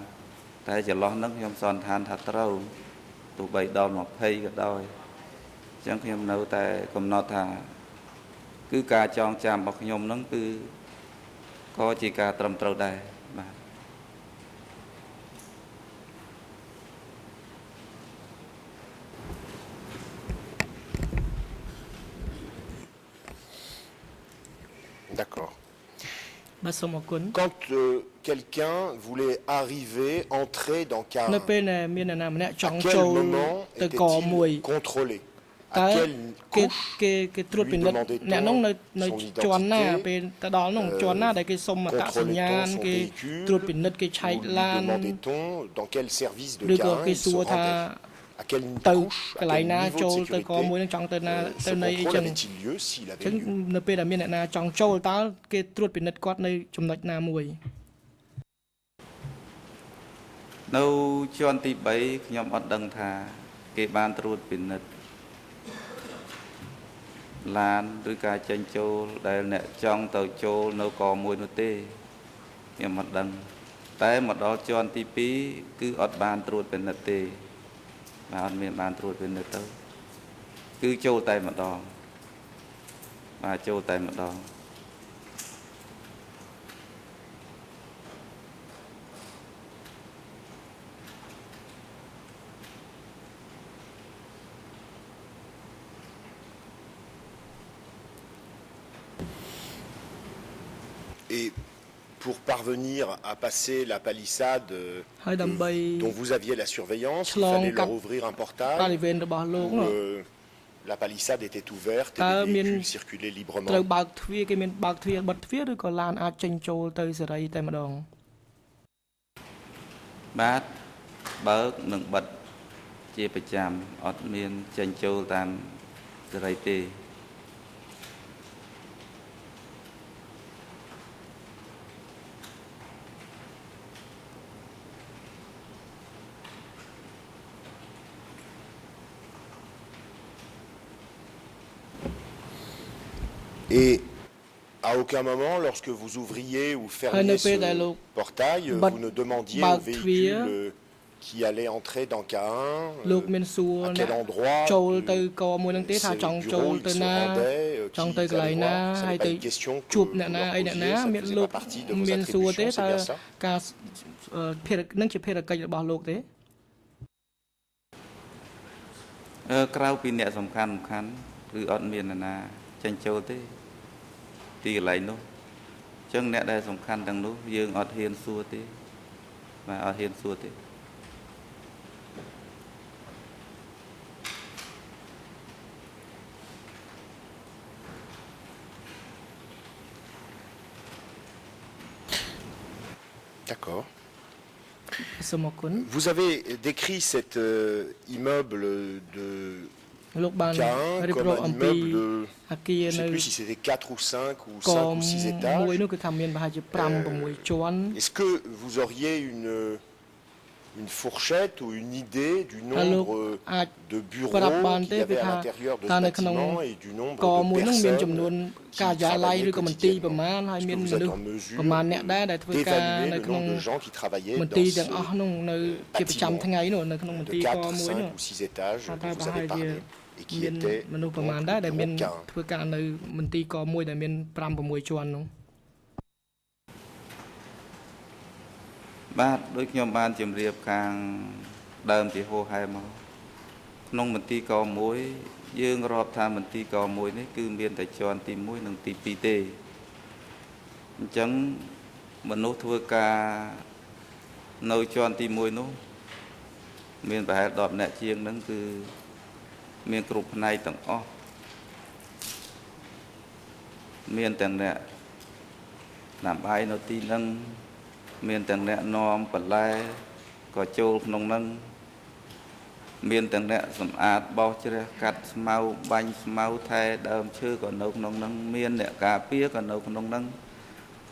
តែចន្លោះហ្នឹងខ្ញុំសន្និដ្ឋានថាត្រូវទោះបីដល់20ក៏ដោយអញ្ចឹងខ្ញុំនៅតែកំណត់ថាគឺការចងចាំរបស់ខ្ញុំហ្នឹងគឺក៏ជាការត្រឹមត្រូវដែរបាទ D'accord. Quand quelqu'un voulait arriver, entrer dans Kara, à នៅពេលដែលមានអ្នកណាម្នាក់ចង់ចូល quel moment ទៅកមួយ était-il contrôlé? តើ À quelle គេ couche គេត្រួតពិនិត្យអ្នកនោះនៅជាន់ណាពេលទៅដល់នោះជាន់ណាដែលគេសុំអត្តសញ្ញាណគេត្រួតពិនិត្យគេឆែក lui ឡាន demandait-on dans quel service de ឬក៏ Kara គេ il សួ se រថា rendait? À quelle ទៅ couche, ក à ន្លែង quel ណា niveau ចូល de ទៅកមួយ sécurité នឹងចង់ទៅណា ce ទៅណីអី contrôle ចឹង avait-il lieu s'il អ avait ញ្ចឹង lieu? នៅពេលដែលមានអ្នកណាចង់ចូលតើគេត្រួតពិនិត្យគាត់នៅចំណុចណាមួយ នៅជាន់ទី3ខ្ញុំអត់ដឹងថាគេបានត្រួតពិនិត្យឡានឬការចេញចូលដែលអ្នកចង់ទៅចូលនៅកមួយនោះទេខ្ញុំអត់ដឹងតែមកដល់ជាន់ទី2គឺអត់បានត្រួតពិនិត្យទេបាទអត់មានបានត្រួតពិនិត្យទៅគឺចូលតែម្ដងបាទចូលតែម្ដង Et pour parvenir à passer la palissade dont vous aviez la surveillance, il fallait leur ouvrir un ប portail រិវេណរបស់លោក où នោះ la palissade était ouverte et les véhicules circulaient librement. ត្រូវបើកទ្វារគេមានបើកទ្វារបិទទ្វារឬក៏ឡានអាចចេញចូលទៅសេរីតែម្ដង បាទបើកនិងបិទជាប្រចាំអត់មានចេញចូលតាមសេរីទេ Et à aucun moment, lorsque vous ouvriez ou fermiez ce portail, vous ne demandiez au véhicule qui allait entrer dans K1, លោកមានសួរ à អ្នក quel endroit ចូលទៅកមួយនឹងទេថា ces ចង់ចូល bureaux ទៅ ils se ណា rendaient, ចង់ qui ទៅ ils កន្លែង allaient ណា voir. Ça ហើយ n'est pas ទៅ une question que ជួប vous អ្នកណា leur អីអ្នកណា posiez, ça មាន faisait លោក pas partie de vos មានសួរទេ attributions, តើ c'est bien ça? ការភារកិច្ចនឹងជាភារកិច្ចរបស់លោកទេ ក្រៅពីអ្នកសំខាន់ឬអត់មាននរណាចាញ់ចូលទេទីកន្លែងនោះអញ្ចឹងអ្នកដែលសំខាន់ទាំងនោះយើងអត់ហ៊ានសួរទេបាទអត់ហ៊ានសួរទេ D'accord. សូមអរគុណ Vous avez décrit cet immeuble de លោកបាន K1 រៀប comme រាប់ un អំពី immeuble de, អគារ je ne នៅ sais plus si c'était 4 ou 5 ou ក 5 ou 6 étages. មួយនោះគឺថាមានប្រហែលជា5 6ជាន់ Est-ce que vous auriez une fourchette ou une idée du តើលោក nombre អាច de ប្រាប់ bureaux បានទេ qu'il y ពី avait à ថា l'intérieur de តើ ce នៅក្នុង bâtiment et du nombre ក de មួយនោះមានចំនួន personnes ការិយាល័យ qui ឬក៏មន្ទីរ travaillaient ប្រមាណហើយ Est-ce មាន que vous មនុ êtes ស្ស en mesure ប្រមាណអ្នកដែរដែលធ្វើការ d'évaluer នៅ le ក្នុង nombre de gens qui travaillaient ម dans ន្ទីរទាំង ce អស់នោះនៅជាប្រចាំថ្ងៃនោះនៅក្នុងមន្ de ទីរក 4, មួយនោះ 5 ou 6 étages ថា dont តើ vous ប្រហែ avez លជា parlé et qui មាន étaient មនុស្សប្រមាណ donc ដែរដែលមាន bureau K1. ធ្វើការនៅមន្ទីរកមួយដែលមាន5 6ជាន់នោះ បាទដូចខ្ញុំបានជម្រាបខាងដើមជាហោហែមកក្នុងមន្ទីរក1យើងរាប់ថាមន្ទីរក1នេះគឺមានតែជាន់ទី1និងទី2ទេអញ្ចឹងមនុស្សធ្វើការនៅជាន់ទី1នោះមានប្រហែល10នាក់ជាងហ្នឹងគឺមានគ្រប់ផ្នែកទាំងអស់មានទាំងអ្នកដាំបាយនៅទីហ្នឹងមានទាំងអ្នកនាំបន្លែក៏ចូលក្នុងហ្នឹងមានទាំងអ្នកសម្អាតបោសជ្រះកាត់ស្មៅបាញ់ស្មៅថែដើមឈើក៏នៅក្នុងហ្នឹងមានអ្នកការពារក៏នៅក្នុងហ្នឹង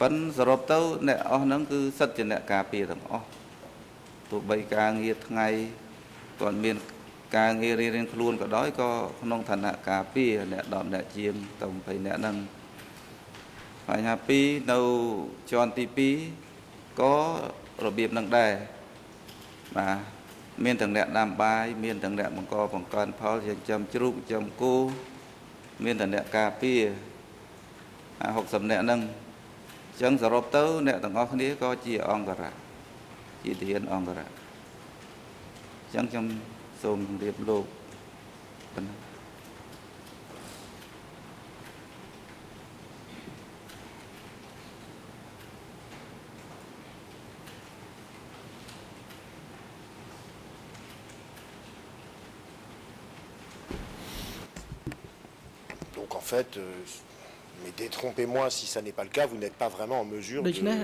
ប៉ិនសរុបទៅអ្នកអស់ហ្នឹងគឺសិតជាអ្នកការពារទាំងអស់ទោះបីការងារថ្ងៃគាត់មានការងាររៀងៗខ្លួនក៏ដោយក៏ក្នុងឋានៈការពារអ្នក10អ្នកជាងទៅ20អ្នកហ្នឹងបញ្ហា2នៅជាន់ទី2ក៏របៀបនឹងដែរបាទមានទាំងអ្នកដាំបាយមានទាំងអ្នកបង្កបង្កើនផលចិញ្ចឹមជ្រូកចិញ្ចឹមគោមានទាំងអ្នកការពារ60អ្នកហ្នឹងអញ្ចឹងសរុបទៅអ្នកទាំងអស់គ្នាក៏ជាអង្គរៈជាទាហានអង្គរៈអញ្ចឹងខ្ញុំសូមជម្រាបលោកប៉ុណ្ណឹង Donc en fait, mais détrompez-moi si ça n'est pas le cas, vous n'êtes pas vraiment en mesure ដូច្នេះ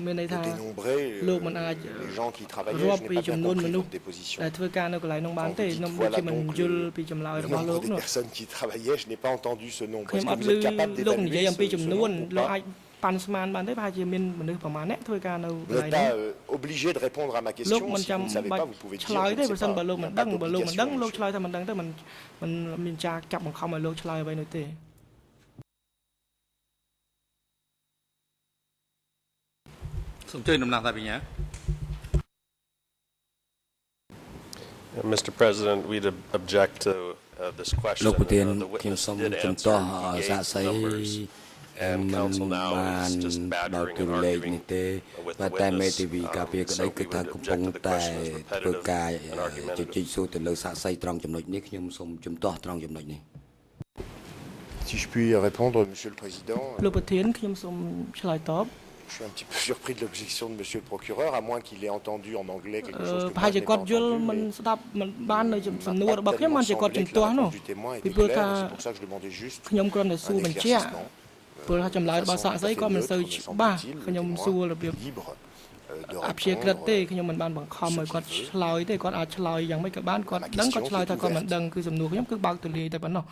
មានន័យ de ថា dénombrer លោកមិនអាច les gens qui travaillaient. រាប់ Je ពី n'ai pas ចំ bien នួន compris មនុស្ស votre déposition. ដែលធ្វើការនៅកន្លែងនោះបានទេ Quand vous ខ្ញុំ dites, ដូច voilà ជាមិន donc យល់ពីចម្លើយ le របស់លោក nombre des នោះ personnes qui travaillaient, je n'ai pas entendu ce nombre. ខ្ញុំ Est-ce អ que ត់ vous ឮ êtes capable លោកនិយាយ d'évaluer អំពី ce ចំនួន nombre ou លោក pas? អាចប៉ាន់ស្មានបានទេប្រហែលជាមានមនុស្សប្រមាណអ្នកធ្វើការនៅក Vous ន្លែង n'êtes នោះ pas obligé de répondre à ma លោក question. មិន Si ចាំ vous ne savez បាច់ pas, vous pouvez ឆ្ dire លើយ je ទេ ne បើ sais សិន pas. បើលោក Il n'y មិន a ដឹង pas បើលោកមិនដឹង d'obligation, លោក monsieur. ឆ្លើយថាមិនដឹងទៅមិនមានចាចាប់បង្ខំឲ្យលោកឆ្លើយអ្វីនោះទេ សូមអញ្ជើញដំណោះតាបញ្ញា Mr. President, we'd object to this question. លោកប្រធាន The ខ្ញុំ witness សូម did ជំ answer. ទាស់ He សាក gave សី numbers, and មិន council now បាន is just ដល់ badgering ទូ and លេខ arguing នេះទេ with តែ the តែមេ witness. ធាវីការពារក្តី So គឺ we ថា would កំ object ពុង that the តែ question is ធ្វើ repetitive ការ and ជ argumentative. ជែកសួរទៅលើសាកសីត្រង់ចំណុចនេះខ្ញុំសូមជំទាស់ត្រង់ចំណុចនេះ Si je puis répondre, Monsieur le Président, លោកប្រធានខ្ញុំសូមឆ្លើយតប je suis un petit peu surpris de l'objection de Monsieur le Procureur, à moins qu'il ait entendu en anglais quelque chose que ប្រហែល moi ជា je n'ai គាត់ pas យល់ entendu. មិន mais ស្ដាប់មិនបាននៅ il m'a សំណួរ pas របស់ខ្ញុំ tellement បានជាគាត់ semblé ជំ que ទាស់ la នោះ réponse du témoin ពី était ព្រោះថា claire, et c'est pour ça que je demandais juste ខ្ញុំគ្រាន់តែសួរ un បញ្ជាក់ éclaircissement. ព្រោះថាចម្លើយរបស់សាកសីគាត់មិនសូវច្បាស់ខ្ញុំសួររបៀប libre de អព្យាក្រឹតទេ répondre. ខ្ញុំមិនបានបង្ខំឲ្យគាត់ឆ្លើយទេគាត់អាចឆ្លើយយ៉ាងម៉េចក៏បានគាត់ដឹងគាត់ឆ្លើយថាគាត់មិនដឹងគឺសំណួរខ្ញុំគឺបើកទូលាយតែប៉ុណ្ណោះ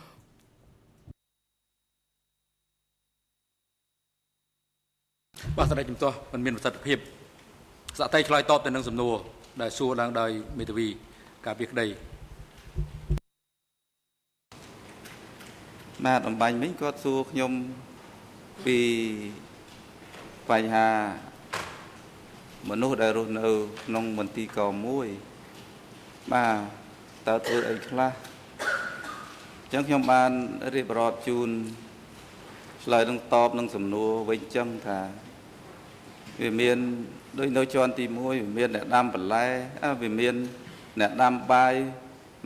បាទស្ដេចជំទាស់មិនមានប្រសិទ្ធភាពសក្តិឆ្លើយតបទៅនឹងសំណួរដែលសួរឡើងដោយមេធាវីការពារក្តី បាទអំបញ្ញវិញគាត់សួរខ្ញុំពីបញ្ហាមនុស្សដែលរស់នៅក្នុងមន្ទីរក1 បាទតើធ្វើអីខ្លះអញ្ចឹងខ្ញុំបានរៀបរាប់ជូនឆ្លើយនឹងតបនឹងសំណួរវិញចឹងថាវាមានដូចនៅជាន់ទី1វាមានអ្នកដាំបន្លែវាមានអ្នកដាំបាយ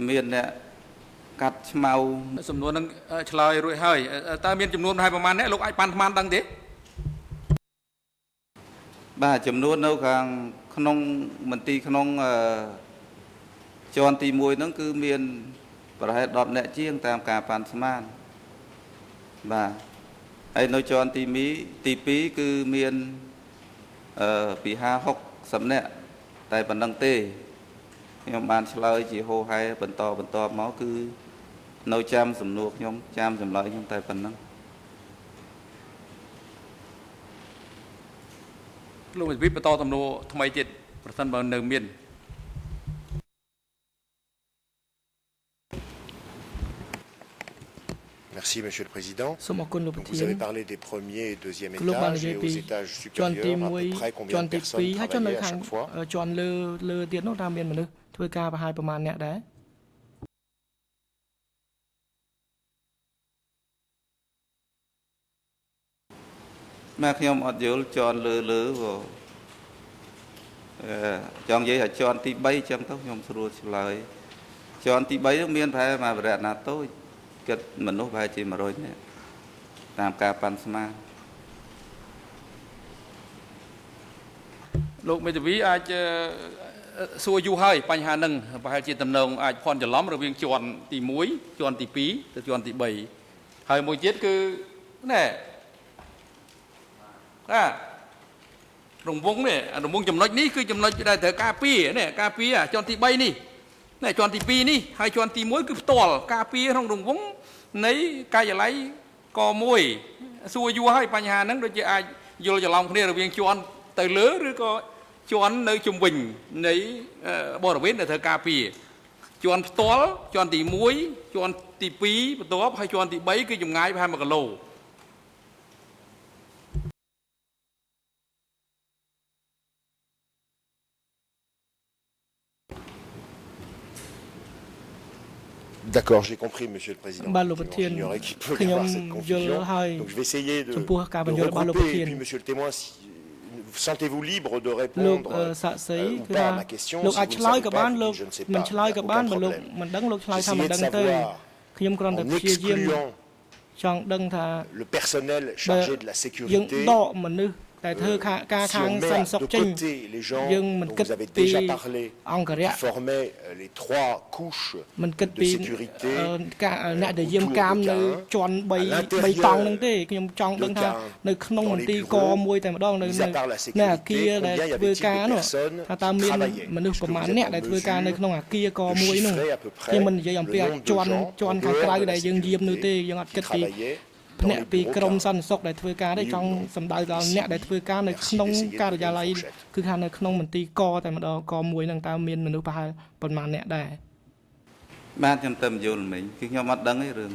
មានអ្នកកាត់ឆ្មៅសំណួរនឹងឆ្លើយរួចហើយតើមានចំនួនប្រហែលអ្នកលោកអាចប៉ាន់ស្មានដឹងទេបាទចំនួននៅខាងក្នុងមន្ទីរក្នុងជាន់ទី1ហ្នឹងគឺមានប្រហែល10អ្នកជាងតាមការប៉ាន់ស្មានបាទហើយនៅជាន់ទី2គឺមានពី50-60នាក់តែប៉ុណ្្នឹងទេខ្ញុំបានឆ្លើយជាហោហែបន្តមកគឺនៅចាំសំណួរខ្ញុំចាំចម្លើយខ្ញុំតែប៉ុណ្្នឹងលោកវិទ្យាបន្តសំណួរថ្មីទៀតប្រសិនបើនៅមាន Merci, Monsieur le Président. Donc, vous avez parlé des premiers et deuxième étages et aux étages supérieurs, à peu près combien de personnes travaillaient à chaque fois? លើទៀតនោះតាមមានមនុស្សធ្វើការប្រហែលប្រមាណអ្នកដែរមកខ្ញុំអត់យល់ជាន់លើចង់និយាយថាជាន់ទី3ចឹងទៅខ្ញុំស្រួលឆ្លើយជាន់ទី3នោះមានប្រហែលមកបរិយាណាតូចគិតមនុស្សប្រហែលជា100នាក់តាមការប៉ាន់ស្មានលោកមេធាវីអាចសួរយូរហើយបញ្ហានឹងប្រហែលជាតំណងអាចភ័ន្តច្រឡំរវាងជាន់ទី1ជាន់ទី2ទៅជាន់ទី3ហើយមួយទៀតគឺណែរង្វង់នេះរង្វង់ចំណុចនេះគឺចំណុចដែលត្រូវការពារនេះការពារជាន់ទី3នេះនេះជាន់ទី2នេះហើយជាន់ទី1គឺផ្ទាល់ការពារក្នុងរង្វង់នៃកាយឡ័យក1សួរយូរហើយបញ្ហាហ្នឹងដូចជាអាចយល់ច្រឡំគ្នារវាងជាន់ទៅលើឬក៏ជាន់នៅជុំវិញនៃបរិវេណដែលត្រូវការពារជាន់ផ្ទាល់ជាន់ទី1ជាន់ទី2បន្ទាប់ហើយជាន់ទី3គឺចម្ងាយប្រហែល1គីឡូD'accord, j'ai compris, Monsieur le Président. J'ignorais qu'il peut y avoir cette confusion. Donc je vais essayer de regrouper. Et puis, Monsieur le témoin, sentez-vous libre de répondre ou pas à ma question. Si vous ne savez pas, je ne sais pas. Aucun problème. J'essayais de savoir, en excluant le personnel chargé de la sécurité, si on met de côté les gens dont vous avez déjà parlé, qui formaient les 3 couches de sécurité autour du cas, à l'intérieur du cas, dans les bureaux, mis à part la sécurité, combien y avait-il de personnes qui travaillaient? Est-ce que vous êtes en mesure de chiffrer à peu près le nombre de gens en dehors de la sécurité qui travaillaient ភ្នាក់ពីក្រមសន្តិសុខដែលធ្វើការđâyចង់សម្ដៅដល់អ្នកដែលធ្វើការនៅក្នុងការិយាល័យគឺថានៅក្នុងមន្ទីរកតែម្ដងកមួយនឹងតើមានមនុស្សប្រហែលប៉ុន្មានអ្នកដែរបាទខ្ញុំទៅយល់មិញគឺខ្ញុំអត់ដឹងទេរឿង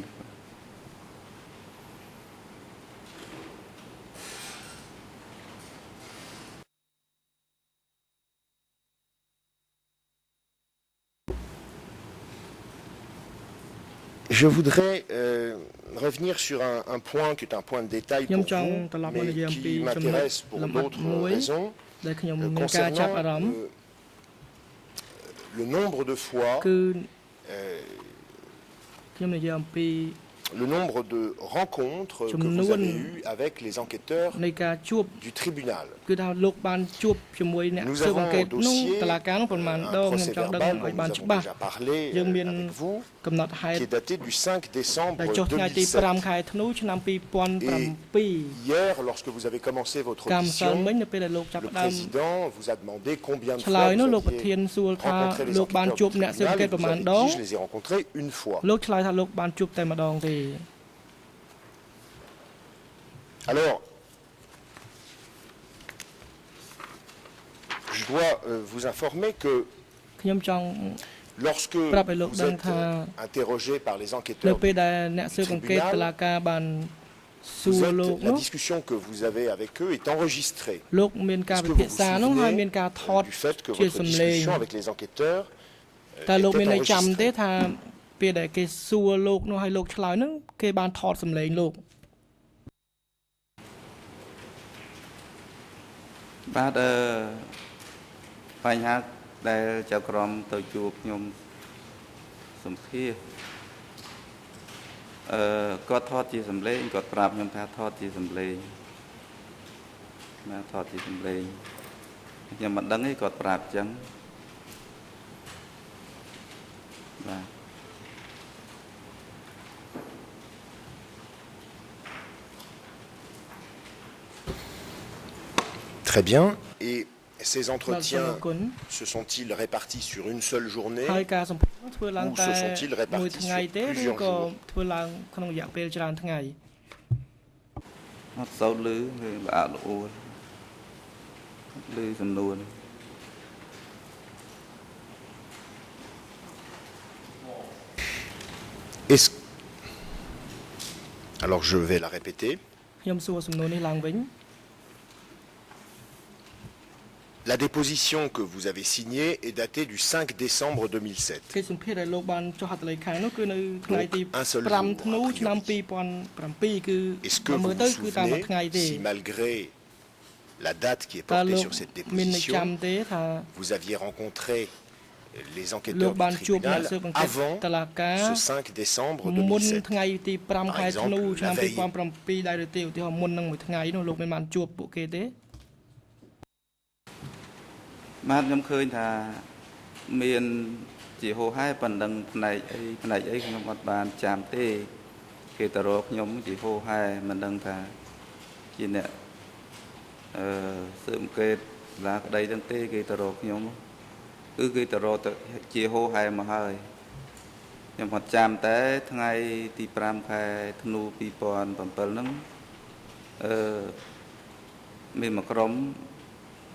Je voudrais revenir sur un point qui est un point de détail pour vous, mais qui m'intéresse pour d'autres raisons, concernant le nombre de fois, le nombre de rencontres que vous avez eues avec les enquêteurs du tribunal. Nous avons un dossier, un procès-verbal dont nous avons déjà parlé avec vous, qui est daté du 5 décembre 2017. Et hier, lorsque vous avez commencé votre audition, le président vous a demandé combien de fois vous aviez rencontré les enquêteurs du tribunal, et vous avez dit, je les ai rencontrés une fois. Alors, je dois vous informer que lorsque vous êtes interrogé par les enquêteurs du tribunal, la discussion que vous avez avec eux est enregistrée. Est-ce que vous vous souvenez du fait que votre discussion avec les enquêteurs តែលោកមាន était ន័យចាំទេ enregistré. ថាពេលដែលគេសួរលោកនោះឲ្យលោកឆ្លើយហ្នឹងគេបានថតសម្លេងលោក បាទបញ្ហាដែលចៅក្រមទៅជួបខ្ញុំសម្ភាសគាត់ថតជាសម្លេងគាត់ប្រាប់ខ្ញុំថាថតជាសម្លេងណាថតជាសម្លេងខ្ញុំមិនដឹងទេគាត់ប្រាប់អញ្ចឹងបាទ Très bien. Et ces entretiens se sont-ils répartis sur une seule journée ហើយការសម្ភាសន៍ធ្វើឡើង ou តែ se sont-ils មួយ répartis ថ្ងៃ sur ទេឬ plusieurs ក៏ jours ធ្វើឡើងក្នុងរយៈពេលច្រើនថ្ងៃ អត់សូវលឺល្អល្អួលលឺសំនួន Est-ce- Alors je vais la répéter. ខ្ញុំសួរសំណួរនេះឡើងវិញ La déposition que vous avez signée est datée du 5 décembre 2007. កិច្ចសម្ភាសន៍ដែលលោកបានចុះហត្ថលេខានោះគឺនៅថ្ងៃទី un seul 5 jour, ធ្នូ a priori. ឆ្នាំ 2007 គឺ Est-ce que មើ vous លទៅ vous គឺតាមមួយថ្ងៃ souvenez ទេ si malgré la date qui est តើ portée លោក sur cette មានន័យចាំ déposition, ទេថា vous aviez rencontré les លោក enquêteurs បាន du ជួបអ្នក tribunal ស៊ើបអង្កេត avant តុលាការ ce 5 décembre មុន 2007. ថ្ងៃទី5ខែ Par exemple, ធ្នូឆ្នាំ la veille. 2007ដែរឬទេឧទាហរណ៍មុននឹងមួយថ្ងៃនោះលោកមិនបានជួបពួកគេទេ បាទខ្ញុំឃើញថាមានជាហោហែប៉ុណ្ណឹងផ្នែកអីខ្ញុំអត់បានចាំទេគេទៅរកខ្ញុំជាហោហែមិនដឹងថាជាអ្នកស៊ើបអង្កេតឡាក្តីទាំងទេគេទៅរកខ្ញុំគឺគេទៅរកទៅជាហោហែមកហើយខ្ញុំអត់ចាំតែថ្ងៃទី5ខែធ្នូ2007ហ្នឹងមានមួយក្រុម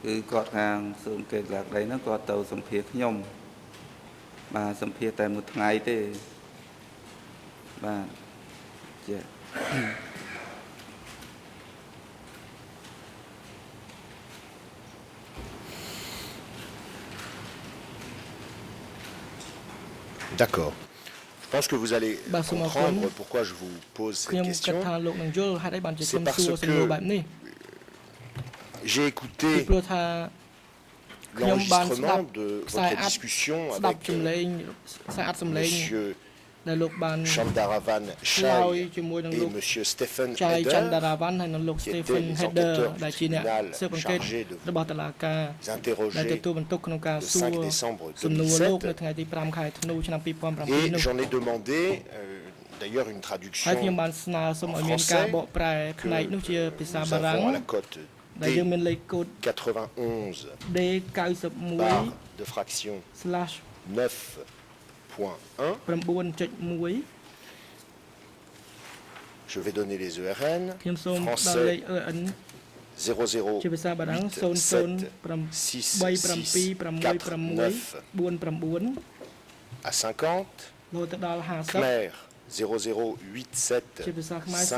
គឺគាត់ខាងស៊ើបអង្កេតឡាក្តីហ្នឹងគាត់ទៅសម្ភាសខ្ញុំបាទសម្ភាសតែមួយថ្ងៃទេបាទចា D'accord. Je pense que vous allez Bah, c'est mon comprendre point. pourquoi je vous pose ខ្ញុំ cette គិត question. ថាលោកនឹងយល់ហេតុអីបានជាខ្ញុំ C'est parce សួរសំណួរបែបនេះ J'ai ពី écouté ព្រោះថាខ្ញុំបានស្ដាប់ l'enregistrement de ខ្សែ votre អាត់ discussion ស្ដាប់ avec សំឡេងខ្សែអាត់សំឡេង Monsieur ដែលលោកបាន Chandaravan ឆ្លើយ Chai ជាមួយនឹង et លោក Monsieur Stephen ចៃចន្ទ Heder រាវ៉ាន់ហើយនិងលោក qui étaient Stephen les Heder enquêteurs du ដែលជាអ្នក tribunal ស៊ើបអង្កេត chargés de របស់តុលាការ vous ដែល interroger ទទួលបន្ទុកក្នុងការ le សួរ 5 décembre សំណួរលោកនៅ 2007. ថ្ងៃទី5ខែធ្នូឆ្នាំ Et 2007នោះ j'en ai demandé d'ailleurs une ហើយខ្ញុំ traduction បានស្នើសុំឲ្យមានការបកប្រែផ្នែកនោះជាភាសា nous បារាំង avons à la cote ដែលយើងមានលេខកូដ D91 D91 barre de fraction 9.1. 9.1 Je vais donner les ERN. ខ្ញុំសូមដល់ Français លេខ EN ជាភាសាបារាំង 00 à 50. រហូតដល់50 Khmer 0087 ជាភាសាខ្មែរ 37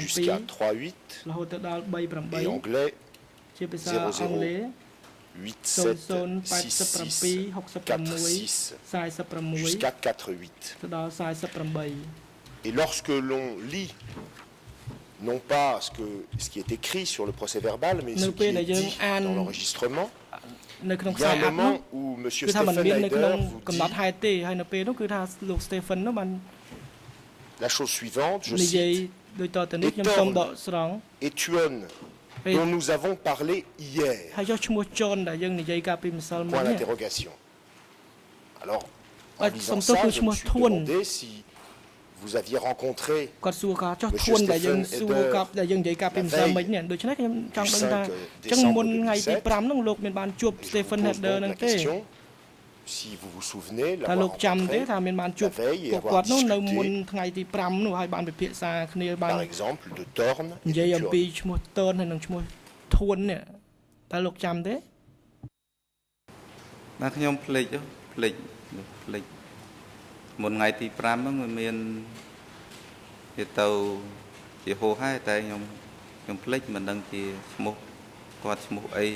jusqu'à 38. រហូតទៅដល់ Et anglais ជាភាសាអង់គ្លេស 87 66 46 46 jusqu'à 48. ទៅដល់48 Et lorsque l'on lit, non pas ce qui est écrit sur le procès verbal, mais ce qui est dit dans l'enregistrement, នៅក្នុង il ខ្សែ y a un អាប់នោះ moment où M. គឺថាมัน Stephen មាននៅក្នុង Heider vous កំណត់ dit ហេតុទេហើយនៅពេលនោះគឺថាលោក Stephen នោះបាន la chose suivante, je និយាយ cite, ដូចតទៅនេះខ្ញុំសូមដកស្រង់ et Tuon, Et- dont nous avons parlé hier, ហើយយកឈ្មោះចនដែលយើងនិយាយកាលពីម្សិលមិ point ននេះ d'interrogation. Alors, en Ouais, lisant son taux ça, que je je me me suis tourne. demandé si vous aviez rencontré គាត់សួរថាចុះ Monsieur ធួនដែលយើង Stephen សួរ Heder កាប់ដែលយើងនិយាយកាលពីម្សិលមិញនេះដូច្នេះខ្ញុំចង់ដឹងថា 5 អញ្ចឹងមុនថ្ងៃទី décembre 5ហ្នឹងលោកមានបានជួប Et je vous Stephen pose Heder donc នឹង la ទេ question, si vous vous souvenez ថាលោក l'avoir ចាំទេ rencontré, ថាមានបានជួប la veille et ពួក avoir គាត់នោះនៅ discuté, មុនថ្ងៃទី5នោះហើយបានពិភាក្សាគ្នាបាន par exemple, de Torn និ et យាយ de អំពី Tuon. ឈ្មោះតនហើយនិងឈ្មោះធួននេះតើលោកចាំទេ បាទខ្ញុំភ្លេចមុនថ្ងៃទី5ហ្នឹងវាមានគេទៅជាហោហែតែខ្ញុំភ្លេចមិនដឹងជាឈ្មោះគាត់ឈ្មោះអី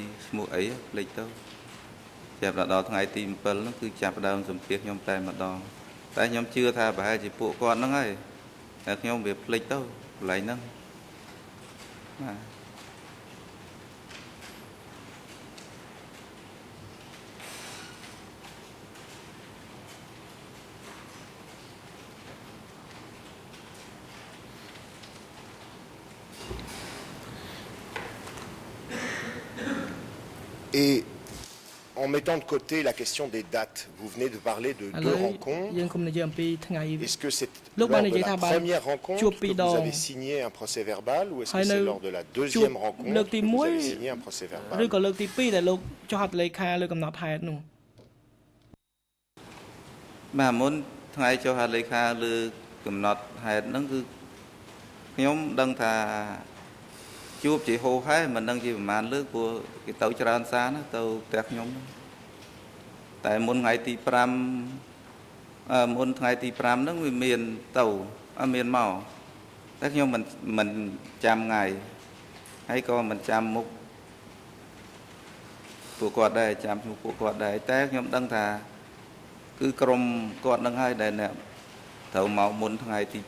ភ្លេចទៅ ចាប់ដល់ថ្ងៃទី7ហ្នឹងគឺចាប់ដើមសម្ភាសខ្ញុំតែម្ដងតែខ្ញុំជឿថាប្រហែលជាពួកគាត់ហ្នឹងហើយតែខ្ញុំវាភ្លេចទៅកន្លែងហ្នឹងបាទ Et en mettant de côté la question des dates, vous venez de parler de deux rencontres. Est-ce que c'est lors de la première rencontre que vous avez signé un procès verbal ou est-ce que c'est lors de la deuxième rencontre que vous avez signé un procès verbal? ឬក៏លើកទី2ដែលលោកចុះហត្ថលេខាលើកំណត់ហេតុនោះ បាទមុនថ្ងៃចុះហត្ថលេខាលើកំណត់ហេតុហ្នឹងគឺខ្ញុំដឹងថា ជួបជាហោហែមិនដឹងជាប្រមាណលើកព្រោះគេទៅច្រើនសារណាទៅផ្ទះខ្ញុំតែមុនថ្ងៃទី5មុនថ្ងៃទី5ហ្នឹងវាមានទៅមានមកតែខ្ញុំមិនចាំថ្ងៃហើយក៏មិនចាំមុខពួកគាត់ដែរចាំឈ្មោះពួកគាត់ដែរតែខ្ញុំដឹងថាគឺក្រុមគាត់នឹងហើយដែលអ្នកត្រូវមកមុនថ្ងៃទី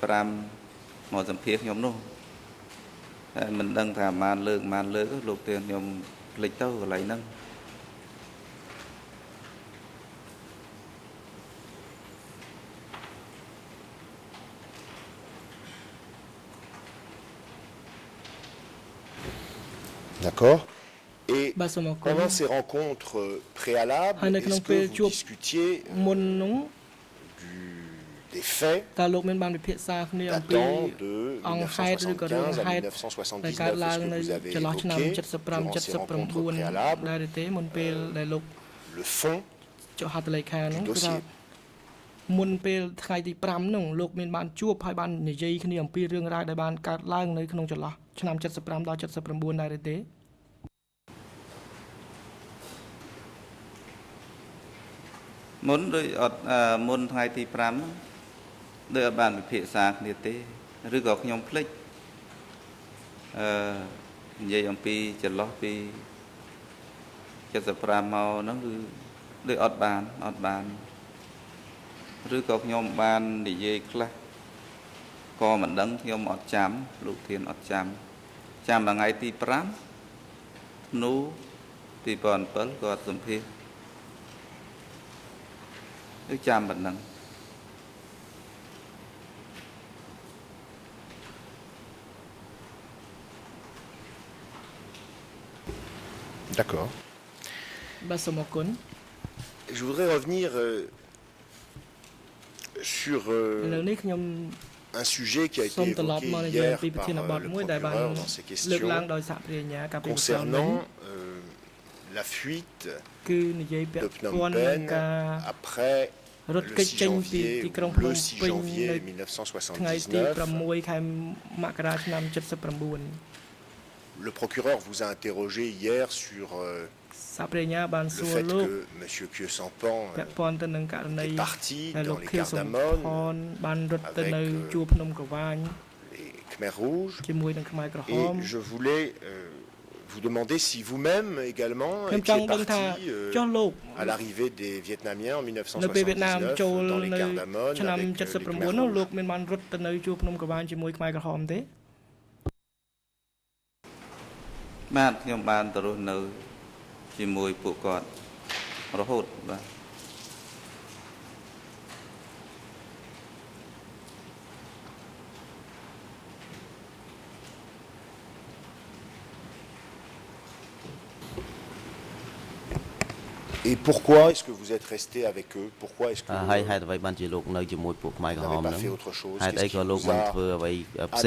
5មកសម្ភាសខ្ញុំនោះ mình đang thả màn lược lục tiền nhom lịch tâu lại nâng D'accord. Et pendant ces rencontres préalables, est-ce que vous discutiez des faits datant de 1975 à 1979, est-ce que vous avez évoqué durant ces rencontres préalables le fond du dossier? មុនពេលថ្ងៃទី5នោះលោកមានបានជួបហើយបាននិយាយគ្នាអំពីរឿងរ៉ាវដែលបានកើតឡើងនៅក្នុងចន្លោះឆ្នាំ75ដល់79ដែរទេ មុនដូចអត់មុនថ្ងៃទី5ដូចអត់បានពិភាក្សាគ្នាទេឬក៏ខ្ញុំភ្លេចនិយាយអំពីចន្លោះពី75មកហ្នឹងគឺដូចអត់បានឬក៏ខ្ញុំបាននិយាយខ្លះក៏មិនដឹងខ្ញុំអត់ចាំលោកធានអត់ចាំដល់ថ្ងៃទី5ធ្នូ2007គាត់សម្ភាស ដូចចាំប៉ុណ្ណឹង D'accord. Je voudrais revenir sur un sujet qui a été évoqué hier par le procureur dans ses questions concernant la fuite de Phnom Penh après le 6 janvier 1979. Le procureur vous a interrogé hier sur le fait que M. Khieu Samphan est parti dans les Cardamone avec les Khmer Rouges. Et je voulais vous demander si vous-même également étiez parti à l'arrivée des Vietnamiens en 1979 dans les Cardamone avec les Khmer Rouges. បាទខ្ញុំបានទៅរស់នៅជាមួយពួកគាត់រហូតបាទ Et pourquoi est-ce que vous êtes resté avec eux? Pourquoi est-ce que vous n'avez pas fait autre chose? Qu'est-ce qui vous a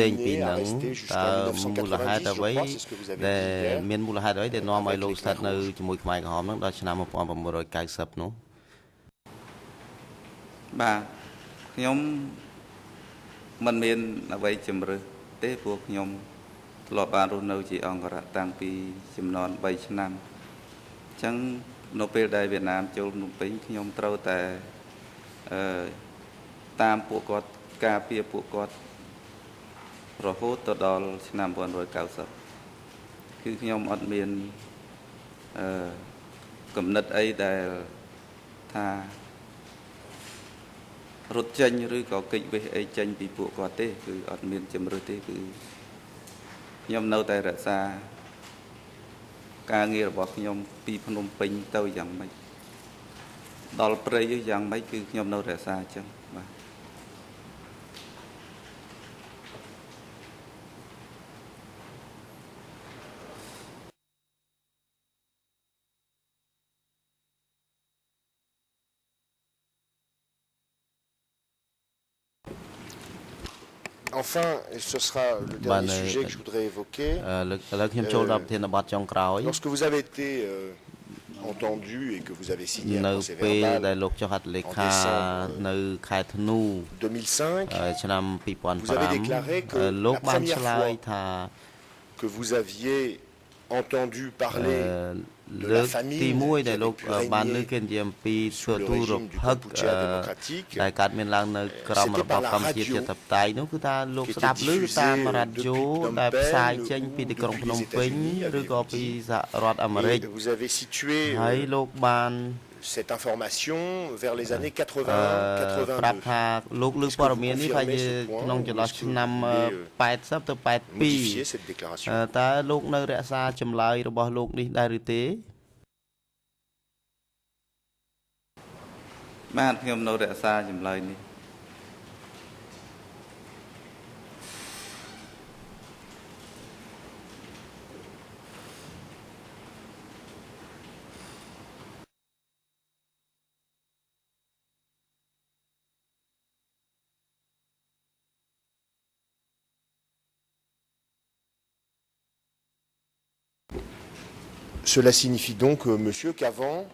amené à rester jusqu'en 1990? Je crois, c'est ce que vous avez dit hier. Avec les Khmer Rouges. បាទខ្ញុំមិនមានអ្វីជំរឿទេព្រោះខ្ញុំធ្លាប់បានរស់នៅជាអង្គរៈតាំងពីចំនួន3ឆ្នាំអញ្ចឹង នៅពេលដែលវៀតណាមចូលភ្នំពេញខ្ញុំត្រូវតែតាមពួកគាត់ការពារពួកគាត់រហូតទៅដល់ឆ្នាំ 1990 គឺខ្ញុំអត់មាន កំណត់អីដែលថារត់ចេញឬក៏កិច្ចវេះអីចេញពីពួកគាត់ទេគឺអត់មានជំរឿសទេគឺខ្ញុំនៅតែរក្សាការងាររបស់ខ្ញុំពីភ្នំពេញទៅយ៉ាងម៉េចដល់ព្រៃយ៉ាងម៉េចគឺខ្ញុំនៅរក្សាអញ្ចឹងបាទ Enfin, et ce sera le dernier sujet que je voudrais évoquer. Lorsque vous avez été entendu et que vous avez signé un procès-verbal en décembre 2005, vous avez déclaré que la première fois que vous aviez entendu parler de la famine qui avait pu régner sous le régime du Kampuchea démocratique, c'était par la radio qui était diffusée depuis Phnom Penh ou depuis les États-Unis, et vous avez situé cette information vers les années 80-82. Est-ce que vous confirmez ce point ou est-ce que vous voulez modifier cette déclaration? តើលោកនៅរក្សាចម្លើយរបស់លោកនេះដែរឬទេបាទខ្ញុំនៅរក្សាចម្លើយនេះ Cela signifie donc, monsieur, qu'avant,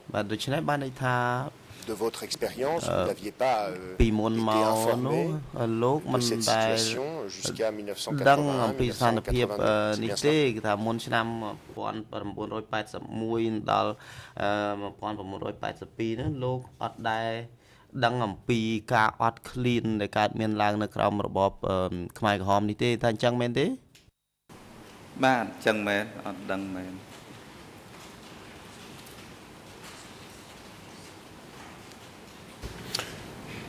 de votre expérience, vous n'aviez pas été informé de cette situation jusqu'à 1981, 1980. C'est bien ça?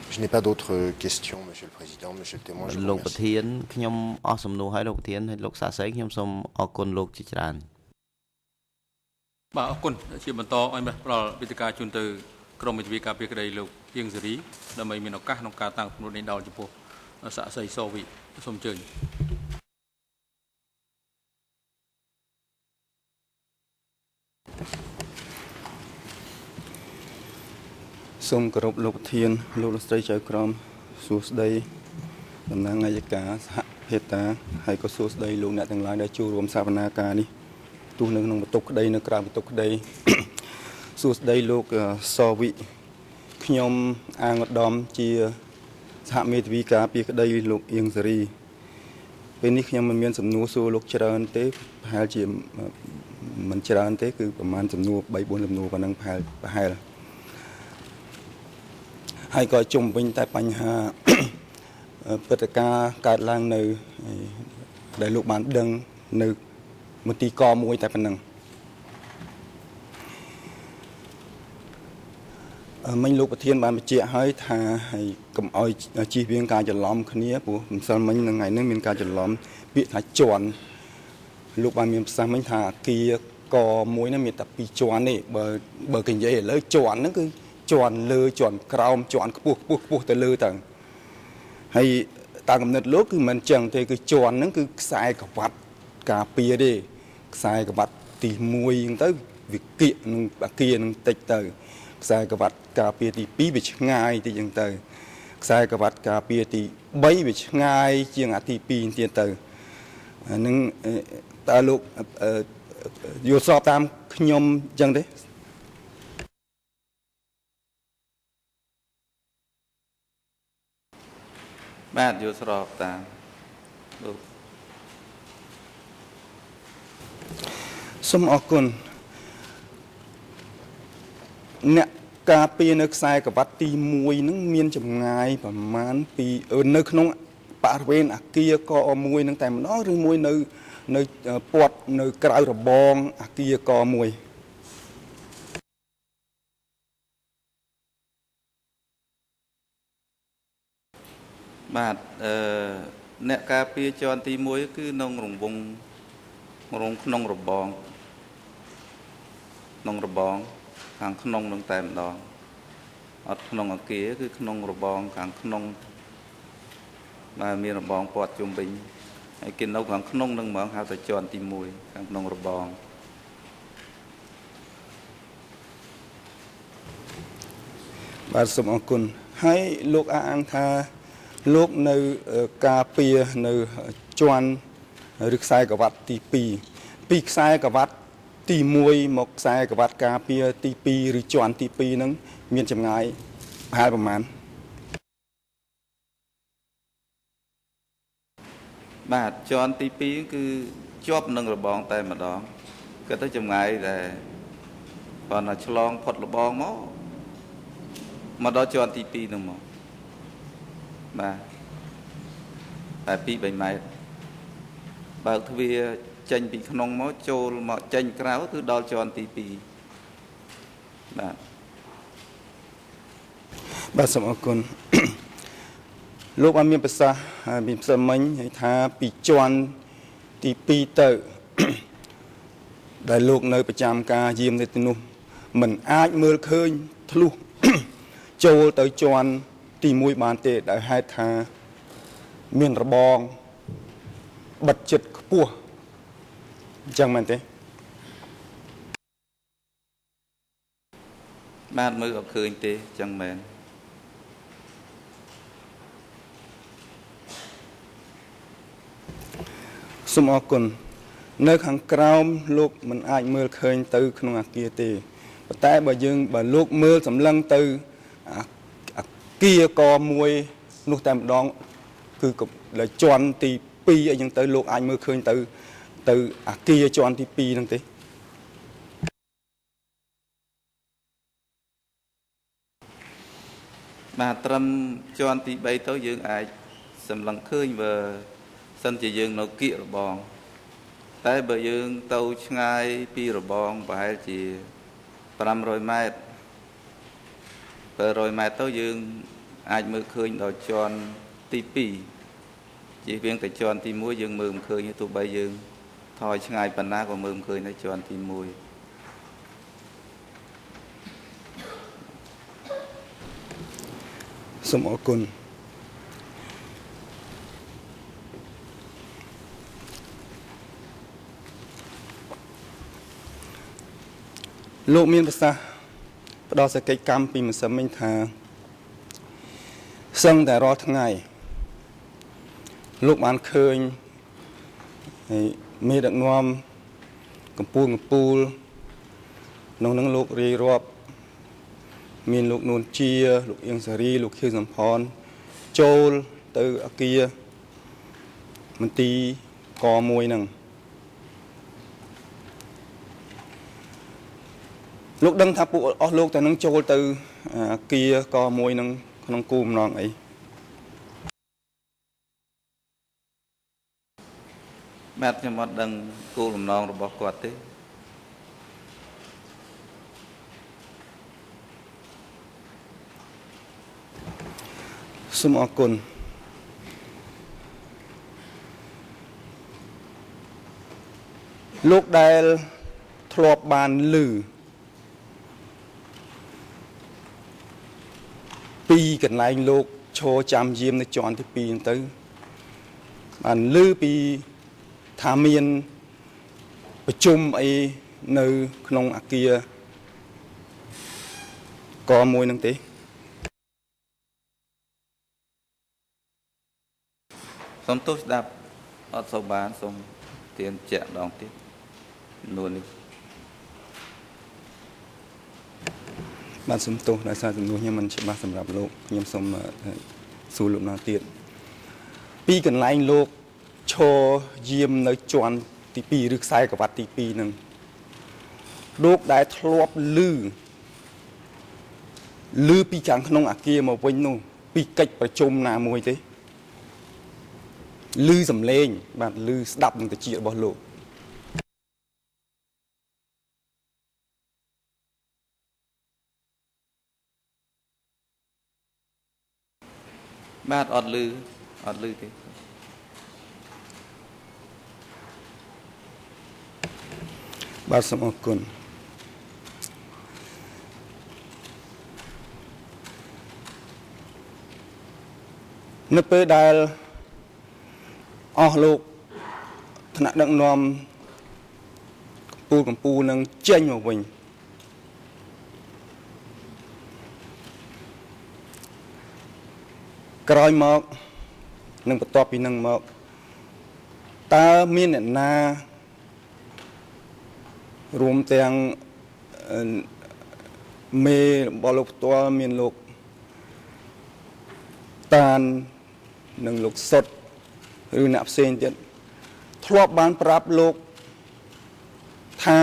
Je n'ai pas d'autres questions, Monsieur le Président, Monsieur le Témoin. Je vous remercie. Sông Cờ Rộp Lộc Thiên, Lộc Lộc Tây Trái Crom, Sút Đây, Đầm Nang Ngay Cá, Hết Tá, hay có Sút Đây, Lục Nẹt Từng Lái Đã Chu Rôm Sa Vana Cá đi, tu nâng nông Tốc Đây, nâng Cram Tốc Đây, Sút Đây Lục So Vị, Nhom Ang Ngọt Đom Chia, Hạ Mê Tví Cá Bia Đây Lục Yên Zari, bênนี้ខ្ញុំមិនមានសំណួរសួរលោកច្រើនទេប្រហែលជាមិនច្រើនទេគឺប្រហែលសំណួរ 3-4 សំណួរប៉ុណ្ណឹងប្រហែល ហើយក៏ជុំវិញតែបញ្ហាព្រឹត្តិការណ៍កើតឡើងនៅដែលលោកបានដឹងនៅមន្ទីរកមួយតែប៉ុណ្ណឹងមិញលោកប្រធានបានបញ្ជាក់ឲ្យថាហើយកុំឲ្យជៀសវាងការច្រឡំគ្នាព្រោះម្សិលមិញថ្ងៃនេះមានការច្រឡំពាក្យថាជន់លោកបានមានប្រសាសន៍មិញថាអគារកមួយនេះមានតែ2ជាន់ទេបើគេនិយាយឥឡូវជាន់ហ្នឹងគឺ ជាន់លើជាន់ក្រោមជាន់ខ្ពស់ទៅលើទៅហើយតាមកំណត់លោកគឺមិនចឹងទេគឺជាន់ហ្នឹងគឺខ្សែក្រវ៉ាត់ការពារទេខ្សែក្រវ៉ាត់ទី1ហ្នឹងទៅវាគៀកនឹងអាគារនឹងតិចទៅខ្សែក្រវ៉ាត់ការពារទី2វាឆ្ងាយតិចចឹងទៅខ្សែក្រវ៉ាត់ការពារទី3វាឆ្ងាយជាងអាទី2ទៀតទៅហ្នឹងតើលោកយល់ស្របតាមខ្ញុំចឹងទេ បាទយល់ស្របតាមលោកសូមអរគុណអ្នកការពារនៅខ្សែក្រវ៉ាត់ទី1ហ្នឹងមានចម្ងាយប្រមាណពីនៅក្នុងបរិវេណអគារក1ហ្នឹងតែម្ដងឬមួយនៅព័ទ្ធនៅក្រៅរបងអគារក1 បាទអ្នកការពារជាន់ទី1គឺក្នុងរង្វង់ក្នុងរបងខាងក្នុងនឹងតែម្ដងអត់ក្នុងអគារគឺក្នុងរបងខាងក្នុងបាទមានរបងព័ទ្ធជុំវិញហើយគេនៅខាងក្នុងនឹងហ្មងហៅថាជាន់ទី1ខាងក្នុងរបងបាទសូមអរគុណហើយលោកអះអាងថាលោកនៅការពារនៅជាន់ឬខ្សែក្រវ៉ាត់ទី2ពីខ្សែក្រវ៉ាត់ទី1មកខ្សែក្រវ៉ាត់ការពារទី2ឬជាន់ទី2ហ្នឹងមានចម្ងាយប្រហែលប្រមាណបាទជាន់ទី2គឺជាប់នឹងរបងតែម្ដងក៏ទៅចម្ងាយតែបើណាឆ្លងផុតរបងមកដល់ជាន់ទី2ហ្នឹងមកបាទតែ2-3ម៉ែត្របើកទ្វារចេញពីក្នុងមកចូលមកចេញក្រៅគឺដល់ជាន់ទី2បាទសូមអរគុណ លោកបានមានប្រសាសន៍មានផ្សេងមិញហើយថាពីជាន់ទី2ទៅ ដែលលោកនៅប្រចាំការយាមនៅទីនោះមិនអាចមើលឃើញធ្លុះ ចូលទៅជាន់ទី1បានទេដោយហេតុថាមានរបងបិទចិត្តខ្ពស់អញ្ចឹងមែនទេបាទមើលអត់ឃើញទេអញ្ចឹងមែនសូមអរគុណនៅខាងក្រោមលោកមិនអាចមើលឃើញទៅក្នុងអាគារទេប៉ុន្តែបើលោកមើលសម្លឹងទៅអាគារកមួយនោះតែម្ដងគឺលើជាន់ទី2អីចឹងទៅលោកអាចមើលឃើញទៅអាគារជាន់ទី2ហ្នឹងទេបាទត្រឹមជាន់ទី3ទៅយើងអាចសម្លឹងឃើញបើសិនជាយើងនៅគៀករបងតែបើយើងទៅឆ្ងាយពីរបងប្រហែលជា500ម៉ែត្រ700ម៉ែត្រទៅយើងអាចមើលឃើញដល់ជាន់ទី2ជាវាងតែជាន់ទី1យើងមើលមិនឃើញទេទោះបីយើងថយឆ្ងាយប៉ុណ្ណាក៏មើលមិនឃើញដែរជាន់ទី1សូមអរគុណលោកមានប្រសាសន៍ផ្ដល់សេចក្តីកម្មពីម្សិលមិញថាសឹងតែរាល់ថ្ងៃលោកបានឃើញហើយមេដឹកនាំកម្ពុជាក្នុងនឹងលោករាយរាប់មានលោកនួនជាលោកអៀងសារីលោកខៀវសំផនចូលទៅអគារមន្ទីរកមួយហ្នឹងលោកដឹងថាពួកអស់លោកតែនឹងចូលទៅអគារកមួយហ្នឹងក្នុងគូបំណងអីបាទខ្ញុំអត់ដឹងគោលបំណងរបស់គាត់ទេសូមអរគុណលោកដែលធ្លាប់បានឮពីកន្លែងលោកឈរចាំយាមនៅជាន់ទី2ហ្នឹងទៅបានឮពីថាមានប្រជុំអីនៅក្នុងអគារកមួយហ្នឹងទេសូមទោសស្ដាប់អត់សូវបានសូមទានជាក់ដងទៀតនួននេះបាទសូមទោសដោយសារចំនួនខ្ញុំមិនច្បាស់សម្រាប់លោកខ្ញុំសូមសួរលោកម្ដងទៀតពីកន្លែងលោកឈរយាមនៅជាន់ទី2ឬខ្សែក្រវ៉ាត់ទី2ហ្នឹងលោកដែលធ្លាប់ឮពីខាងក្នុងអាគារមកវិញនោះពីកិច្ចប្រជុំណាមួយទេឮសំឡេងបាទឮស្ដាប់នឹងតិចរបស់លោកបាទអត់ឮ អត់លឺទេបាទសូមអរគុណនៅពេលដែលអស់លោកថ្នាក់ដឹកនាំកម្ពុជានឹងចេញមកវិញក្រោយមកនឹងបន្ទាប់ពីនឹងមកតើមានអ្នកណារួមទាំងមេរបស់លោកផ្ទាល់មានលោកតាននិងលោកសុតឬអ្នកផ្សេងទៀតធ្លាប់បានប្រាប់លោកថា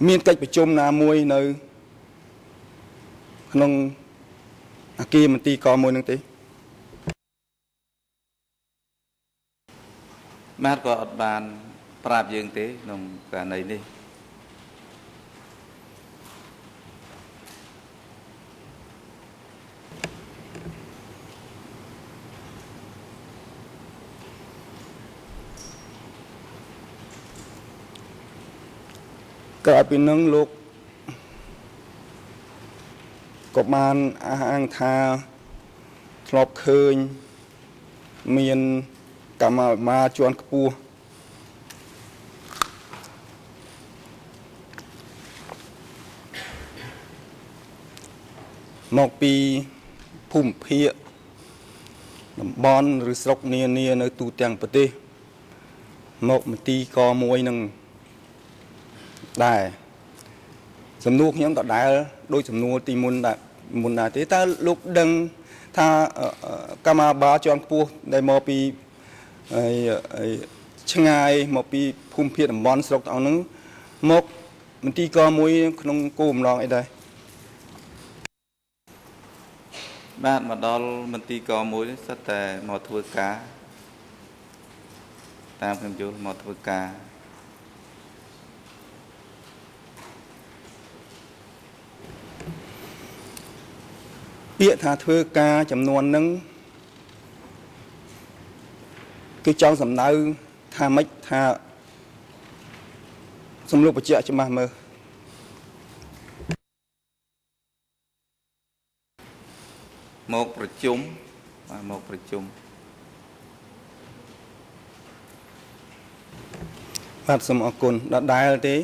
មានកិច្ចប្រជុំណាមួយនៅក្នុងអគារមន្ទីរកមួយនឹងទេបាទក៏អត់បានប្រាប់យើងទេក្នុងករណីនេះក្រោយពីនឹងលោកក៏បានអះអាងថាធ្លាប់ឃើញមានកម្មាភិបាលជាន់ខ្ពស់មកពីភូមិភាគតំបន់ឬស្រុកនានានៅទូទាំងប្រទេសមកមន្ទីរកមួយនឹងដែរសំណួរខ្ញុំដដែលដូចសំណួរទីមុនដែរទេតើលោកដឹងថាកម្មាភិបាលជាន់ខ្ពស់ដែលមកពីឆ្ងាយមកពីភូមិភាគតំបន់ស្រុកទាំងនោះមកមន្ទីរកមួយក្នុងគោលបំណងអីដែរបាទមកដល់មន្ទីរកមួយសិតតែមកធ្វើការតាមខ្ញុំយល់មកធ្វើការពាក្យថាធ្វើការចំនួននឹងគឺចង់សំដៅថាម៉េចថាសំលោកបញ្ជាក់ច្បាស់មើលមកប្រជុំបាទមកប្រជុំបាទសូមអរគុណដដែលទេ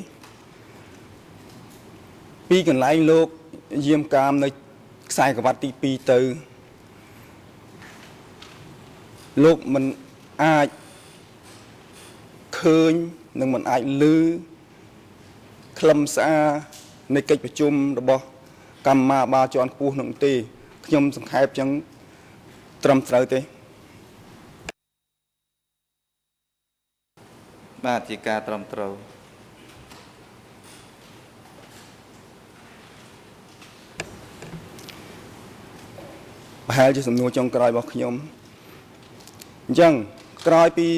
ពីកន្លែងលោកយាមកាមនៅខ្សែក្រវ៉ាត់ទី2ទៅលោកមិនអាចឃើញនិងមិនអាចឮខ្លឹមសារនៃកិច្ចប្រជុំរបស់កម្មាភិបាលជាន់ខ្ពស់នោះទេខ្ញុំសង្ខេបចឹងត្រឹមត្រូវទេបាទជាការត្រឹមត្រូវប្រហែលជាសំណួរចុងក្រោយរបស់ខ្ញុំអញ្ចឹងក្រោយពី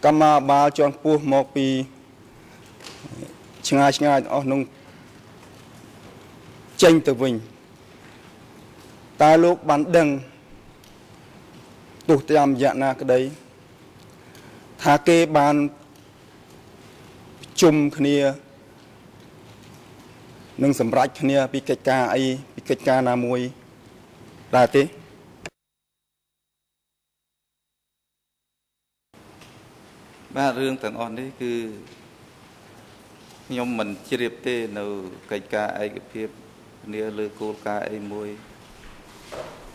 កម្មាភិបាលជាន់ខ្ពស់មកពីឆ្ងាយអស់នោះចេញទៅវិញតើលោកបានដឹងទោះតាមរយៈណាក្តីថាគេបានជុំគ្នានិងសម្រេចគ្នាពីកិច្ចការអីពីកិច្ចការណាមួយដែរទេបាទរឿងទាំងអស់នេះគឺខ្ញុំមិនជ្រាបទេនៅកិច្ចការឯកភាពគ្នាលើគោលការណ៍អីមួយ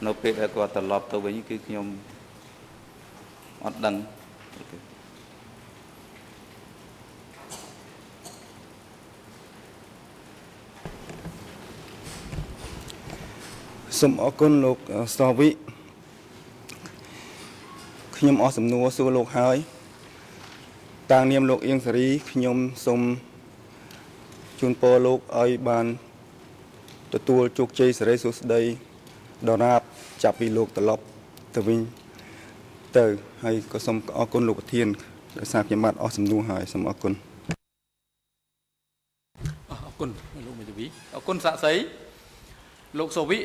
នៅពេលដែលគាត់ត្រឡប់ទៅវិញគឺខ្ញុំអត់ដឹងសូមអរគុណលោកស្រីវិខ្ញុំអស់សំណួរសួរលោកហើយតាំងនាមលោកអៀងសេរីខ្ញុំសូមជូនពរលោកឲ្យបានទទួលជោគជ័យសេរីសុខស្តីដរាបចាប់ពីលោកត្រឡប់ទៅវិញទៅហើយក៏សូមអរគុណលោកប្រធានដោយសារខ្ញុំបានអស់សំណួរហើយសូមអរគុណអរគុណលោកមេធាវីអរគុណសាក់សី លោកសូវី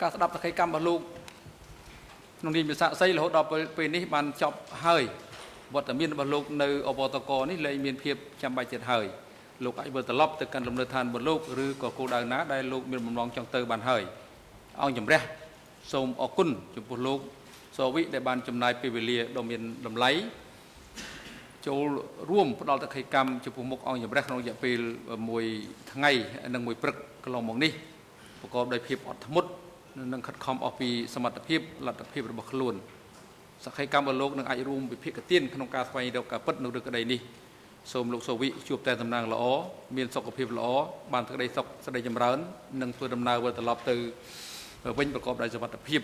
ការស្ដាប់សកម្មកម្មរបស់លោកក្នុងនាមជាសាក្សីរហូតដល់ពេលនេះបានចប់ហើយវត្តមានរបស់លោកនៅអបតកនេះលែងមានភាពចាំបាច់ទៀតហើយលោកអាចវិលត្រឡប់ទៅកាន់លំនៅឋានរបស់លោកឬក៏គោលដៅណាដែលលោកមានបំណងចង់ទៅបានហើយអង្គជំរះសូមអរគុណចំពោះលោកសូវីដែលបានចំណាយពេលវេលាដ៏មានតម្លៃចូលរួមផ្ដល់សកម្មចំពោះមុខអង្គជំរះក្នុងរយៈពេល1ថ្ងៃនិង1ព្រឹកកន្លងមកនេះប្រកបដោយភាពអត់ធ្មត់និងខិតខំអស់ពីសមត្ថភាពលទ្ធភាពរបស់ខ្លួនសកម្មរបស់លោកនឹងអាចរួមវិភាគទានក្នុងការស្វែងរកការពិតនៅលើក្តីនេះសូមលោកសូវីជួបតែតំណាងល្អមានសុខភាពល្អបានក្តីសុខស្តីចម្រើននិងធ្វើដំណើរវិលត្រឡប់ទៅវិញប្រកបដោយសុវត្ថិភាព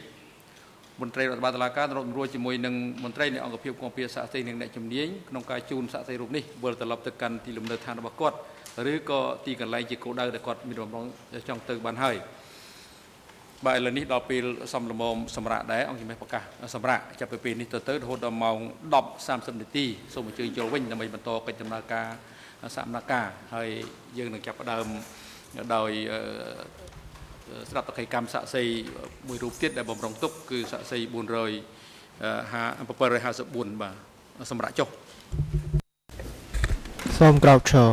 មន្ត្រីរដ្ឋបាលតុលាការរំរួលជាមួយនឹងមន្ត្រីនៃអង្គភាពគាំពៀសាក់សីនិងអ្នកជំនាញក្នុងការជូនសាក់សីរូបនេះវិលត្រឡប់ទៅកាន់ទីលំនៅឋានរបស់គាត់ឬក៏ទីកន្លែងជាគោលដៅដែលគាត់មានបំណងចង់ទៅបានហើយបាទឥឡូវនេះដល់ពេលសំលមមសម្រាប់ដែរអង្គជំនះប្រកាសសម្រាប់ចាប់ពីពេលនេះទៅរហូតដល់ម៉ោង 10:30 នាទីសូមអញ្ជើញចូលវិញដើម្បីបន្តកិច្ចដំណើរការសកម្មភាពហើយយើងនឹងចាប់ផ្ដើមដោយស្ដាប់សកម្មសាក់សីមួយរូបទៀតដែលបំរុងទុកគឺសាក់សី754បាទសម្រាប់ចុះ សូមក្រោកឈរ